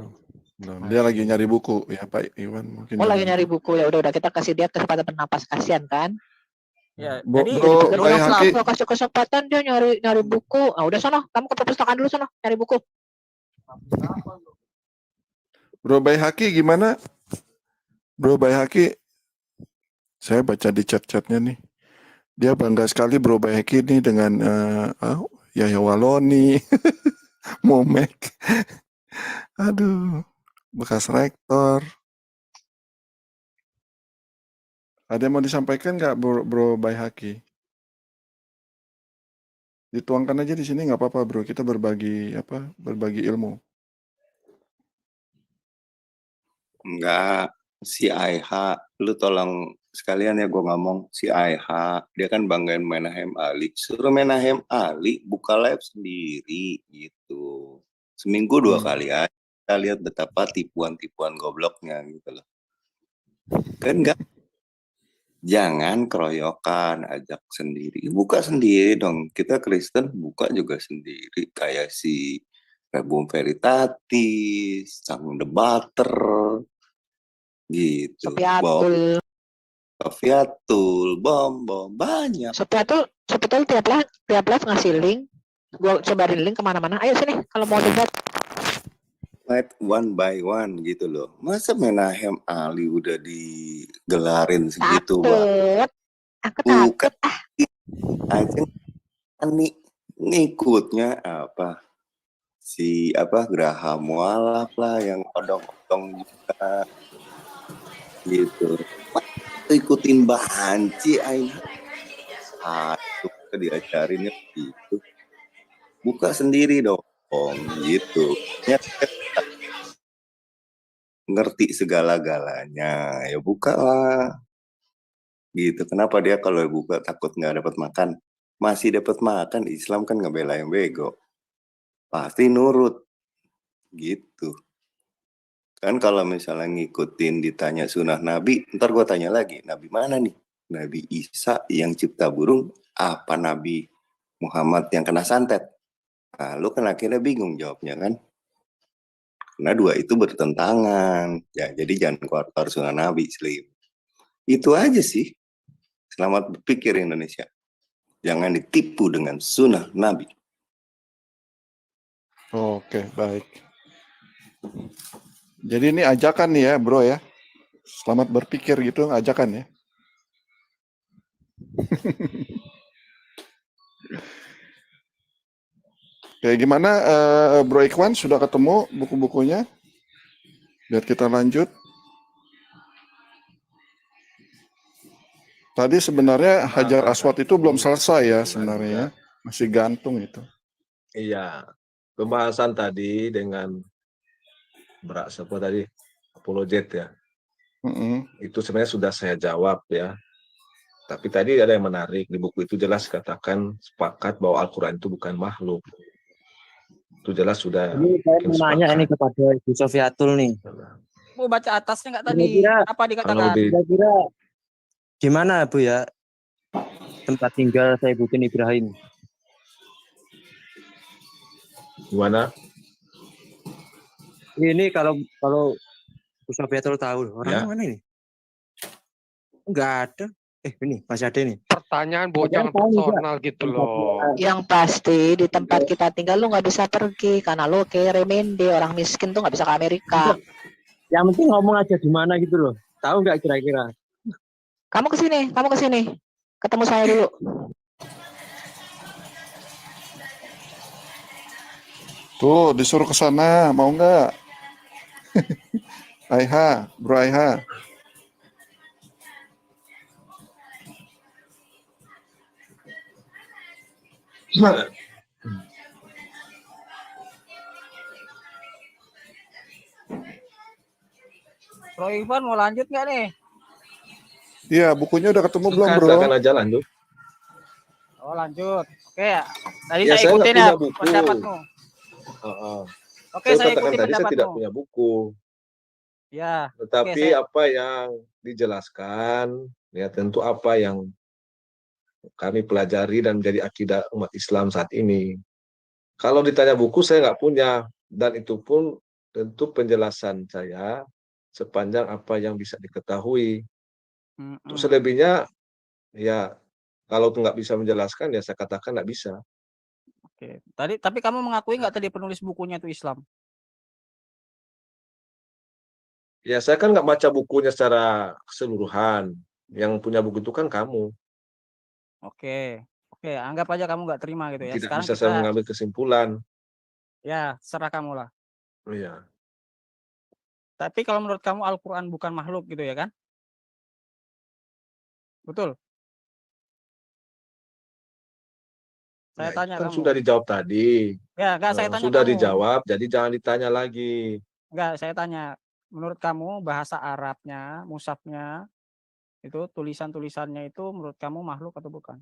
Speaker 4: Belum. Dia lagi nyari buku ya Pak Iwan mungkin.
Speaker 3: Oh lagi nyari buku ya udah kita kasih dia kesempatan bernapas, kasihan kan?
Speaker 1: Ya,
Speaker 4: Bro,
Speaker 1: jadi
Speaker 4: bro,
Speaker 3: Pikir
Speaker 4: Bayi
Speaker 3: orang
Speaker 4: Haki,
Speaker 3: Selasa kasih kesempatan dia nyari buku. Ah udah sono, kamu ke perpustakaan dulu sono, nyari buku.
Speaker 4: Bro Bayi Haki gimana? Bro Bayi Haki, saya baca di chat-chatnya nih. Dia bangga sekali Bro Bayi Haki nih dengan Yahya Waloni, Momek. Aduh, bekas rektor. Ada yang mau disampaikan nggak Bro Bayi Haki? Dituangkan aja di sini nggak apa-apa Bro. Kita berbagi ilmu.
Speaker 7: Enggak, si AIH, lu tolong sekalian ya gue ngomong, si AIH, dia kan banggain Menahem Ali. Suruh Menahem Ali buka live sendiri gitu. Seminggu 2 kali aja. Kita lihat betapa tipuan-tipuan gobloknya gitu loh. Kan enggak, jangan keroyokan, ajak sendiri. Buka sendiri dong. Kita Kristen buka juga sendiri. Kayak si Rebum Veritatis, Sang Debater, gitu.
Speaker 3: Sopiatul,
Speaker 7: Sofiatul, bom banyak.
Speaker 3: Sopiatul tiap live ngasih link. Gua sebarin link kemana-mana. Ayo sini kalau mau debat.
Speaker 7: Live one by one gitu loh. Masa Menahem Ali udah digelarin segitu Bang?
Speaker 3: Takut, aku
Speaker 7: Bukan
Speaker 3: takut.
Speaker 7: aja nih ngikutnya apa? Si Graham Mualaf lah yang odong-odong juga gitu. Ikutin Banci aing. Itu diajarinnya gitu. Buka sendiri dong gitu. Ngerti segala-galanya, ya buka lah. Gitu. Kenapa dia kalau buka takut nggak dapat makan? Masih dapat makan. Islam kan ngebelain bego. Pasti nurut. Gitu. Kan kalau misalnya ngikutin ditanya sunnah Nabi, ntar gue tanya lagi, Nabi mana nih? Nabi Isa yang cipta burung, apa Nabi Muhammad yang kena santet? Nah, lu kan akhirnya bingung jawabnya kan? Karena dua itu bertentangan. Ya, jadi jangan kotor sunnah Nabi, Slim. Itu aja sih. Selamat berpikir Indonesia. Jangan ditipu dengan sunnah Nabi.
Speaker 4: Oke, baik. Jadi ini ajakan nih ya, Bro ya. Selamat berpikir gitu, ajakan ya. Kayak gimana Bro Ikhwan sudah ketemu buku-bukunya? Biar kita lanjut. Tadi sebenarnya Hajar Aswad itu belum selesai ya sebenarnya. Masih gantung itu.
Speaker 2: Iya, pembahasan tadi dengan siapa tadi apologet ya. Itu sebenarnya sudah saya jawab ya. Tapi tadi ada yang menarik di buku itu jelas katakan sepakat bahwa Al-Quran itu bukan makhluk. Itu jelas sudah.
Speaker 6: Ini saya mau nanya ini kepada Ibu Sofiatul nih.
Speaker 1: mau baca atasnya nggak tadi?
Speaker 6: Kira-kira
Speaker 1: Apa dikatakan?
Speaker 6: Kira-kira gimana Bu ya tempat tinggal Saifuddin Ibrahim?
Speaker 2: Gimana?
Speaker 6: Ini kalau Bu Sofiatul tahu orangnya mana ini? Enggak ada. Ini masih ada nih.
Speaker 8: Pertanyaan jangan personal gitu loh.
Speaker 3: Yang pasti di tempat kita tinggal lu nggak bisa pergi karena lu kayak remende, orang miskin tuh nggak bisa ke Amerika.
Speaker 6: Yang penting ngomong aja di mana gitu loh. Tahu nggak kira-kira?
Speaker 3: Kamu kesini. Ketemu saya dulu.
Speaker 4: Tuh, disuruh ke sana, mau nggak? Aiha, Bro Aiha.
Speaker 1: Bro Ivan mau lanjut nggak nih?
Speaker 4: Iya, bukunya udah ketemu belum, Bro?
Speaker 2: Silakan aja lanjut.
Speaker 1: Oh lanjut. Oke ya. Tadi
Speaker 2: Ya,
Speaker 1: saya
Speaker 2: saya
Speaker 1: ikutin
Speaker 2: nggak
Speaker 1: ya
Speaker 2: punya buku.
Speaker 1: pendapatmu. Oke,
Speaker 2: Saya
Speaker 1: saya
Speaker 2: katakan
Speaker 1: ikutin
Speaker 2: tadi saya tidak
Speaker 1: pendapatmu.
Speaker 2: punya buku.
Speaker 1: Ya.
Speaker 2: Tetapi
Speaker 1: Oke,
Speaker 2: apa yang dijelaskan, ya tentu apa yang kami pelajari dan menjadi akidah umat Islam saat ini. Kalau ditanya buku, saya nggak punya, dan itu pun tentu penjelasan saya sepanjang apa yang bisa diketahui. Untuk selebihnya, ya kalau nggak bisa menjelaskan, ya saya katakan nggak bisa.
Speaker 1: Oke. Tapi kamu mengakui nggak tadi penulis bukunya itu Islam?
Speaker 2: Ya saya kan nggak baca bukunya secara keseluruhan. Yang punya buku itu kan kamu.
Speaker 1: Oke. Oke, anggap aja kamu nggak terima gitu ya.
Speaker 2: Tidak
Speaker 1: Sekarang
Speaker 2: bisa saya
Speaker 1: kita,
Speaker 2: mengambil kesimpulan.
Speaker 1: ya serah kamu lah.
Speaker 2: Iya.
Speaker 1: Tapi kalau menurut kamu Al-Quran bukan makhluk gitu ya kan? Betul? Saya
Speaker 2: Nah,
Speaker 1: tanya
Speaker 2: itu kan
Speaker 1: kamu.
Speaker 2: sudah dijawab tadi.
Speaker 1: Ya, enggak, saya tanya
Speaker 2: Sudah
Speaker 1: kamu.
Speaker 2: dijawab, jadi jangan ditanya lagi.
Speaker 1: Enggak, saya tanya. Menurut kamu bahasa Arabnya, mushafnya, itu tulisan-tulisannya itu menurut kamu makhluk atau bukan?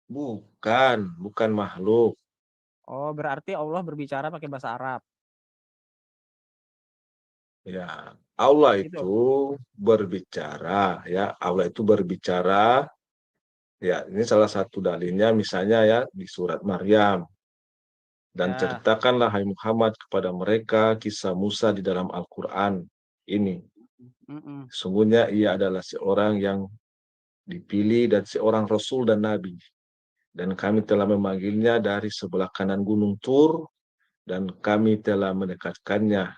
Speaker 2: Bukan makhluk.
Speaker 1: Oh, berarti Allah berbicara pakai bahasa Arab.
Speaker 2: Ya, Allah
Speaker 1: Gitu.
Speaker 2: itu berbicara, ya. Allah itu berbicara. Ya, ini salah satu dalilnya misalnya ya di surat Maryam. Dan
Speaker 1: Ya.
Speaker 2: ceritakanlah hai Muhammad kepada mereka kisah Musa di dalam Al-Quran ini. Sungguhnya ia adalah seorang yang dipilih dan seorang Rasul dan Nabi. Dan kami telah memanggilnya dari sebelah kanan Gunung Tur, dan kami telah mendekatkannya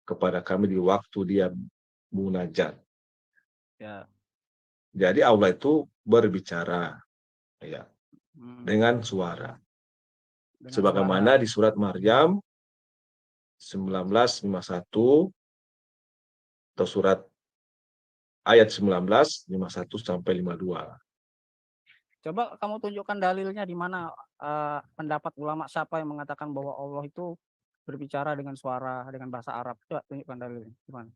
Speaker 2: kepada kami di waktu dia munajat.
Speaker 1: Ya.
Speaker 2: Jadi Allah itu berbicara, ya, dengan suara. Sebagaimana di surat Maryam 1951 atau surat ayat 19 51 sampai 52.
Speaker 1: Coba kamu tunjukkan dalilnya di mana pendapat ulama siapa yang mengatakan bahwa Allah itu berbicara dengan suara, dengan bahasa Arab. Coba tunjukkan dalilnya. Gimana?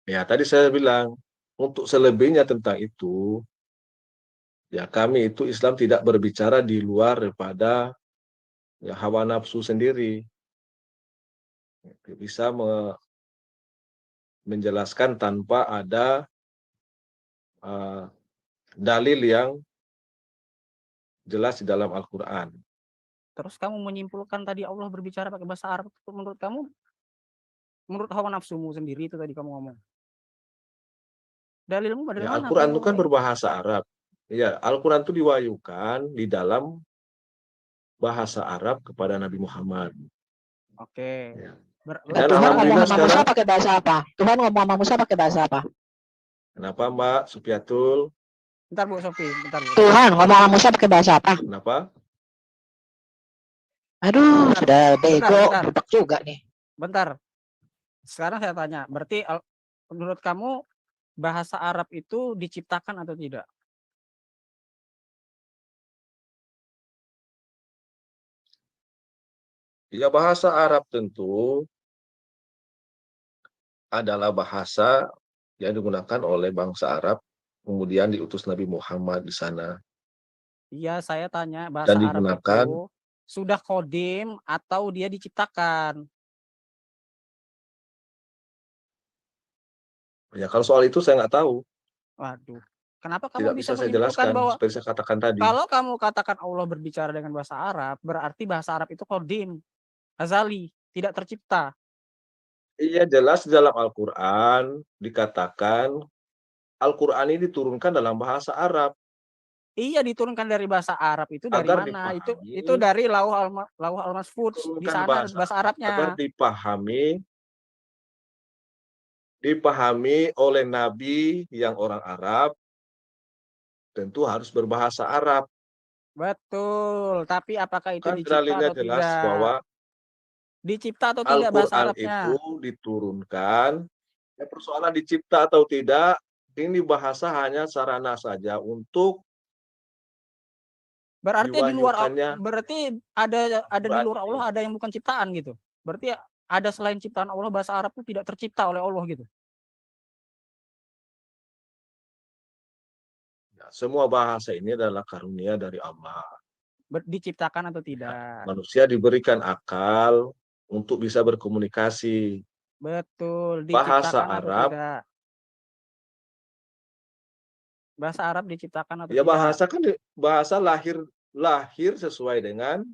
Speaker 2: Ya, tadi saya bilang, untuk selebihnya tentang itu, ya kami itu Islam tidak berbicara di luar daripada ya hawa nafsu sendiri. Bisa menjelaskan tanpa ada dalil yang jelas di dalam Al-Quran.
Speaker 1: Terus kamu menyimpulkan tadi Allah berbicara pakai bahasa Arab, itu menurut kamu, menurut hawa nafsumu sendiri itu tadi kamu ngomong. Dalilmu dari
Speaker 2: Ya,
Speaker 1: mana?
Speaker 2: Al-Quran itu kan berbahasa Arab. Ya, Al-Quran itu diwahyukan di dalam bahasa Arab kepada Nabi Muhammad.
Speaker 1: Oke.
Speaker 2: Ya.
Speaker 3: Dan Tuhan ngomong sama Musa pakai bahasa apa? Tuhan ngomong sama Musa pakai bahasa apa?
Speaker 2: Kenapa Mbak Supiatul?
Speaker 1: Bentar Bu Sofi, bentar Bu.
Speaker 3: Tuhan ngomong sama Musa pakai bahasa apa?
Speaker 2: Kenapa?
Speaker 3: Aduh, sudah bego, budak juga nih.
Speaker 1: Bentar. Sekarang saya tanya, berarti menurut kamu bahasa Arab itu diciptakan atau tidak?
Speaker 2: Ya, bahasa Arab tentu adalah bahasa yang digunakan oleh bangsa Arab, kemudian diutus Nabi Muhammad di sana.
Speaker 1: Iya, saya tanya bahasa
Speaker 2: Dan
Speaker 1: Arab
Speaker 2: digunakan,
Speaker 1: itu sudah kodim atau dia diciptakan?
Speaker 2: ya kalau soal itu saya nggak tahu.
Speaker 1: Waduh, kenapa
Speaker 2: Tidak
Speaker 1: kamu
Speaker 2: bisa
Speaker 1: bisa
Speaker 2: saya
Speaker 1: menyimpulkan
Speaker 2: jelaskan,
Speaker 1: bahwa
Speaker 2: seperti saya katakan tadi.
Speaker 1: kalau kamu katakan Allah berbicara dengan bahasa Arab, berarti bahasa Arab itu kodim, azali, tidak tercipta.
Speaker 2: Iya, jelas di dalam Al-Quran dikatakan Al-Quran ini diturunkan dalam bahasa Arab.
Speaker 1: Iya, diturunkan dari bahasa Arab itu dari
Speaker 2: Agar
Speaker 1: mana?
Speaker 2: dipahami,
Speaker 1: Itu dari Lauh al-Mahfuz, di
Speaker 2: turunkan
Speaker 1: sana bahasa Arabnya.
Speaker 2: agar dipahami oleh Nabi yang orang Arab, tentu harus berbahasa Arab.
Speaker 1: Betul, tapi apakah itu
Speaker 2: Kan
Speaker 1: dicipta
Speaker 2: dalilnya
Speaker 1: atau
Speaker 2: jelas
Speaker 1: tidak?
Speaker 2: bahwa
Speaker 1: Dicipta atau tidak bahasa
Speaker 2: Al-Quran
Speaker 1: Arabnya?
Speaker 2: itu diturunkan. Ya, persoalan dicipta atau tidak, ini bahasa hanya sarana saja untuk
Speaker 1: Berarti di luar,
Speaker 2: diwahyukannya.
Speaker 1: berarti ada di luar Allah ada yang bukan ciptaan gitu. Berarti ada selain ciptaan Allah, bahasa Arab itu tidak tercipta oleh Allah gitu.
Speaker 2: Ya, semua bahasa ini adalah karunia dari Allah.
Speaker 1: Diciptakan atau tidak?
Speaker 2: Manusia diberikan akal untuk bisa berkomunikasi.
Speaker 1: Betul,
Speaker 2: Bahasa
Speaker 1: diciptakan atau
Speaker 2: Arab
Speaker 1: tidak? Bahasa Arab diciptakan atau
Speaker 2: Ya
Speaker 1: tidak?
Speaker 2: bahasa kan bahasa lahir sesuai dengan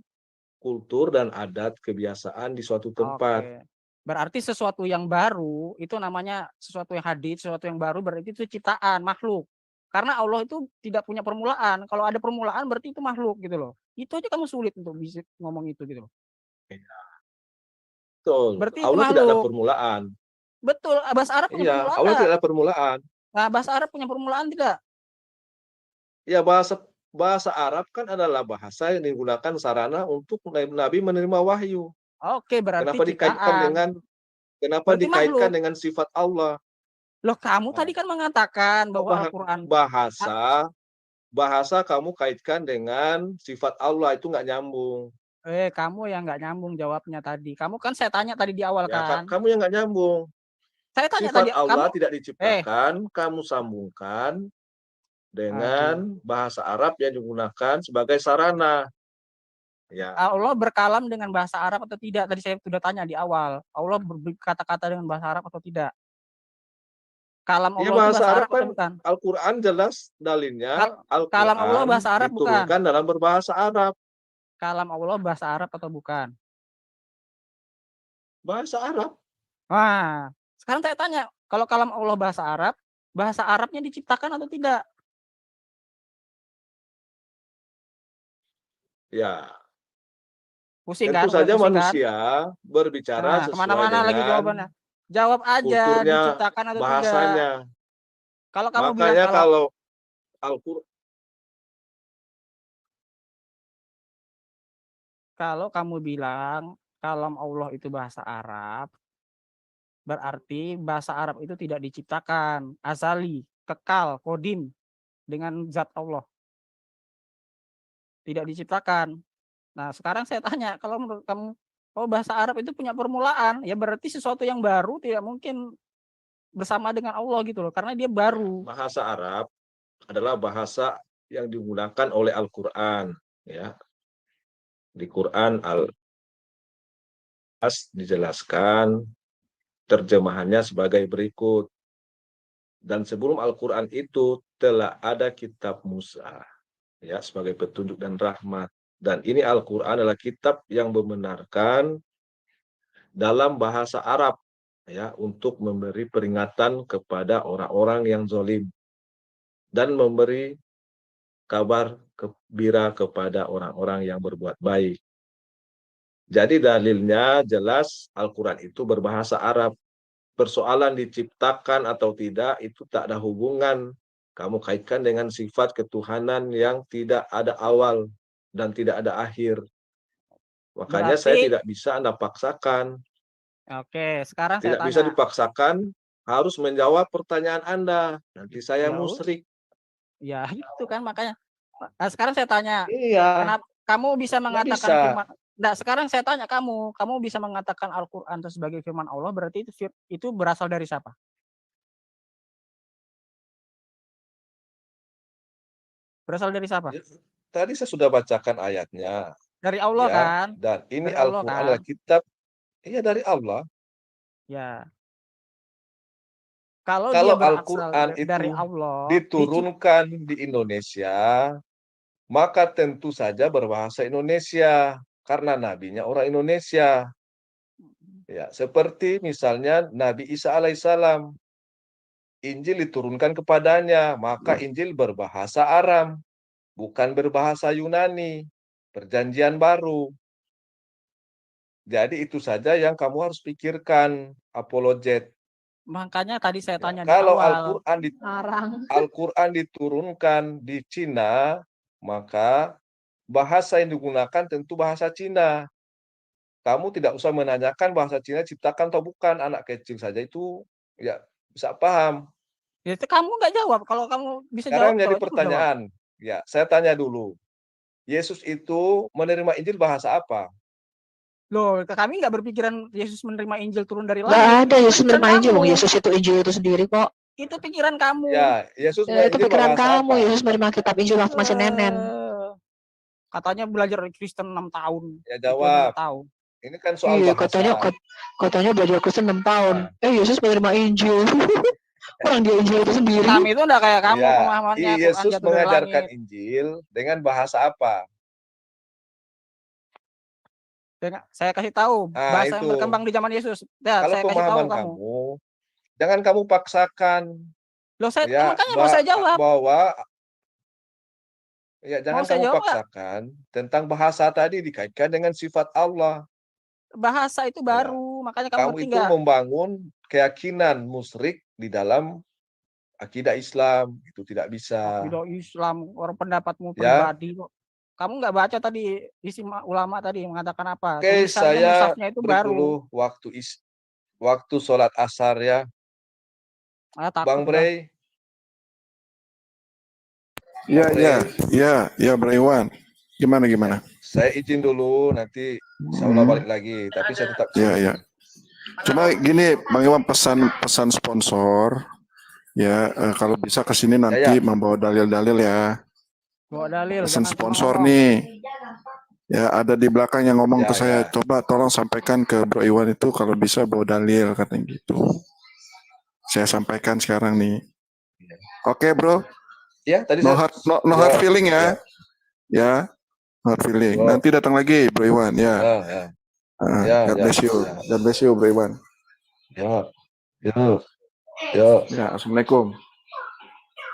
Speaker 2: kultur dan adat kebiasaan di suatu tempat.
Speaker 1: Oke. Berarti sesuatu yang baru itu namanya sesuatu yang hadis, sesuatu yang baru berarti itu ciptaan, makhluk. Karena Allah itu tidak punya permulaan. Kalau ada permulaan berarti itu makhluk gitu loh. Itu aja kamu sulit untuk bisa ngomong itu gitu loh.
Speaker 2: Betul.
Speaker 1: Berarti itu
Speaker 2: Allah tidak ada
Speaker 1: makhluk.
Speaker 2: permulaan.
Speaker 1: Betul, bahasa Arab punya
Speaker 2: Iya,
Speaker 1: permulaan
Speaker 2: Allah
Speaker 1: nggak?
Speaker 2: tidak ada permulaan.
Speaker 1: Nah, bahasa Arab punya permulaan tidak?
Speaker 2: Ya bahasa Arab kan adalah bahasa yang digunakan sarana untuk Nabi menerima wahyu.
Speaker 1: Oke, berarti
Speaker 2: Kenapa dikaitkan
Speaker 1: ciptaan.
Speaker 2: dengan
Speaker 1: Berarti makhluk.
Speaker 2: sifat Allah?
Speaker 1: Loh, kamu tadi kan mengatakan bahwa Al-Quran
Speaker 2: Bahasa kamu kaitkan dengan sifat Allah, itu nggak nyambung.
Speaker 1: kamu yang nggak nyambung jawabnya tadi. Kamu kan saya tanya tadi di awal
Speaker 2: Ya,
Speaker 1: kan.
Speaker 2: kamu yang nggak nyambung.
Speaker 1: Saya tanya
Speaker 2: Sifat
Speaker 1: tadi
Speaker 2: Allah
Speaker 1: kamu
Speaker 2: tidak diciptakan, kamu sambungkan dengan bahasa Arab yang digunakan sebagai sarana. Ya,
Speaker 1: Allah berkalam dengan bahasa Arab atau tidak? Tadi saya sudah tanya di awal. Allah berkata-kata dengan bahasa Arab atau tidak? Kalam
Speaker 2: ya
Speaker 1: Allah itu
Speaker 2: bahasa Arab
Speaker 1: atau
Speaker 2: kan
Speaker 1: bukan?
Speaker 2: Al-Quran jelas dalilnya.
Speaker 1: Kalam Allah
Speaker 2: Al-Quran
Speaker 1: bahasa Arab bukan?
Speaker 2: diturunkan dalam berbahasa Arab.
Speaker 1: Kalam Allah bahasa Arab atau bukan?
Speaker 2: Bahasa Arab.
Speaker 1: Wah, sekarang saya tanya, kalau kalam Allah bahasa Arabnya diciptakan atau tidak?
Speaker 2: Ya,
Speaker 1: Pusing
Speaker 2: tentu
Speaker 1: kan?
Speaker 2: saja
Speaker 1: Pusing kan?
Speaker 2: manusia berbicara
Speaker 1: Nah,
Speaker 2: sesuai
Speaker 1: kemana-mana lagi
Speaker 2: dengan
Speaker 1: jawabannya. Jawab aja,
Speaker 2: kulturnya,
Speaker 1: diciptakan atau tidak.
Speaker 2: bahasanya.
Speaker 1: Kalau kamu bilang
Speaker 2: Makanya kalau Al-Quran,
Speaker 1: kalau kamu bilang kalam Allah itu bahasa Arab, berarti bahasa Arab itu tidak diciptakan, azali, kekal, kodim dengan zat Allah. Tidak diciptakan. Nah, sekarang saya tanya, kalau menurut kamu bahasa Arab itu punya permulaan, ya berarti sesuatu yang baru tidak mungkin bersama dengan Allah gitu loh, karena dia baru.
Speaker 2: bahasa Arab adalah bahasa yang digunakan oleh Al-Quran. Ya. Di Quran Al-As dijelaskan terjemahannya sebagai berikut. Dan sebelum Al-Quran itu telah ada kitab Musa, ya, sebagai petunjuk dan rahmat. Dan ini Al-Quran adalah kitab yang membenarkan dalam bahasa Arab, ya, untuk memberi peringatan kepada orang-orang yang zalim dan memberi kabar gembira kepada orang-orang yang berbuat baik. Jadi dalilnya jelas Al-Quran itu berbahasa Arab. Persoalan diciptakan atau tidak itu tak ada hubungan. Kamu kaitkan dengan sifat ketuhanan yang tidak ada awal dan tidak ada akhir. Makanya saya tidak bisa Anda paksakan.
Speaker 1: Oke, sekarang
Speaker 2: Tidak
Speaker 1: saya
Speaker 2: bisa
Speaker 1: tanya.
Speaker 2: dipaksakan, harus menjawab pertanyaan Anda. Nanti saya musyrik.
Speaker 1: Ya, itu kan makanya. Nah, sekarang saya tanya.
Speaker 2: Iya.
Speaker 1: Kenapa kamu bisa mengatakan
Speaker 2: bisa.
Speaker 1: firman? Nah, sekarang saya tanya kamu bisa mengatakan Al-Quran itu sebagai firman Allah, berarti itu berasal dari siapa? Berasal dari siapa?
Speaker 2: Tadi saya sudah bacakan ayatnya.
Speaker 1: Dari Allah
Speaker 2: ya,
Speaker 1: kan?
Speaker 2: Dan ini
Speaker 1: Dari Allah
Speaker 2: Al-Quran
Speaker 1: kan?
Speaker 2: adalah kitab, iya dari Allah.
Speaker 1: Ya. Kalau
Speaker 2: Kalau
Speaker 1: dia berasal
Speaker 2: Al-Quran
Speaker 1: dari
Speaker 2: itu
Speaker 1: Allah,
Speaker 2: diturunkan di Indonesia, maka tentu saja berbahasa Indonesia karena nabinya orang Indonesia. Ya, seperti misalnya Nabi Isa alaihissalam, Injil diturunkan kepadanya, maka Injil berbahasa Aram, bukan berbahasa Yunani, perjanjian baru. Jadi itu saja yang kamu harus pikirkan, apologet.
Speaker 1: Makanya tadi saya tanya
Speaker 2: Kalau
Speaker 1: di awal.
Speaker 2: Al-Quran diturunkan di Cina, maka bahasa yang digunakan tentu bahasa Cina. Kamu tidak usah menanyakan bahasa Cina ciptakan atau bukan. Anak kecil saja itu ya bisa paham.
Speaker 1: Ya, kamu nggak jawab. Kalau kamu bisa
Speaker 2: Sekarang
Speaker 1: jawab,
Speaker 2: jadi pertanyaan. Ya, saya tanya dulu. Yesus itu menerima Injil bahasa apa?
Speaker 1: Loh, kami nggak berpikiran Yesus menerima Injil turun dari langit.
Speaker 3: Nggak ada Yesus menerima Injil,
Speaker 1: kamu.
Speaker 3: Yesus itu Injil itu sendiri kok.
Speaker 1: Itu pikiran kamu.
Speaker 2: Ya, Yesus
Speaker 3: Itu pikiran kamu.
Speaker 2: apa?
Speaker 3: Yesus menerima kitab Injil waktu masih nenen.
Speaker 1: Katanya belajar Kristen 6 tahun.
Speaker 2: Ya jawab.
Speaker 1: Tahu.
Speaker 2: Ini kan soal
Speaker 3: iya,
Speaker 2: bahasa.
Speaker 3: katanya belajar Kristen 6 tahun. Yesus menerima Injil. Orang dia Injil itu sendiri.
Speaker 1: Islam itu enggak kayak kamu
Speaker 2: Ya,
Speaker 1: pemahamannya Quran
Speaker 2: Yesus
Speaker 1: jatuh dari
Speaker 2: mengajarkan
Speaker 1: langit.
Speaker 2: Injil dengan bahasa apa?
Speaker 1: Saya kasih tahu
Speaker 2: Nah,
Speaker 1: bahasa yang
Speaker 2: itu.
Speaker 1: berkembang di zaman Yesus. Ya,
Speaker 2: Kalau
Speaker 1: saya kasih tahu
Speaker 2: pemahaman
Speaker 1: kamu.
Speaker 2: kamu, jangan kamu paksakan.
Speaker 1: Loh, saya
Speaker 2: Ya,
Speaker 1: makanya mau saya jawab.
Speaker 2: Jangan
Speaker 1: saya
Speaker 2: kamu
Speaker 1: jawab,
Speaker 2: paksakan tentang bahasa tadi dikaitkan dengan sifat Allah.
Speaker 1: Bahasa itu baru, makanya kamu
Speaker 2: Kamu
Speaker 1: ngerti
Speaker 2: itu
Speaker 1: nggak?
Speaker 2: membangun keyakinan musyrik di dalam akidah Islam, itu tidak bisa.
Speaker 1: Akidah Islam, orang pendapatmu
Speaker 2: Ya.
Speaker 1: pribadi kok. Kamu nggak baca tadi isi ulama tadi mengatakan apa?
Speaker 2: Oke,
Speaker 1: Tulisannya
Speaker 2: saya
Speaker 1: musafnya itu
Speaker 2: break
Speaker 1: baru.
Speaker 2: dulu waktu sholat asar ya.
Speaker 1: Takut
Speaker 2: Bang
Speaker 1: udah.
Speaker 2: Bray.
Speaker 4: Iya, Bro Iwan. Gimana?
Speaker 2: Saya izin dulu, nanti insya Allah balik lagi. Tapi saya tetap di sini.
Speaker 4: Iya. Cuma gini, Bang Iwan pesan sponsor. Ya, kalau bisa ke sini nanti membawa dalil-dalil ya.
Speaker 1: Bawa dalil.
Speaker 4: Pesan
Speaker 1: jangan
Speaker 4: sponsor
Speaker 1: ngomong.
Speaker 4: nih. Ya, ada di belakang yang ngomong
Speaker 2: Ya,
Speaker 4: ke saya.
Speaker 2: ya.
Speaker 4: Coba tolong sampaikan ke Bro Iwan itu kalau bisa bawa dalil katanya gitu. Saya sampaikan sekarang nih. Oke, Bro.
Speaker 2: Ya, tadi
Speaker 4: No
Speaker 2: saya
Speaker 4: hard feeling ya. Ya, no hard feeling.
Speaker 2: Bro.
Speaker 4: Nanti datang lagi, Bro Iwan ya. God bless you. God bless you, Bro Iwan.
Speaker 2: Ya.
Speaker 4: Ya, assalamualaikum.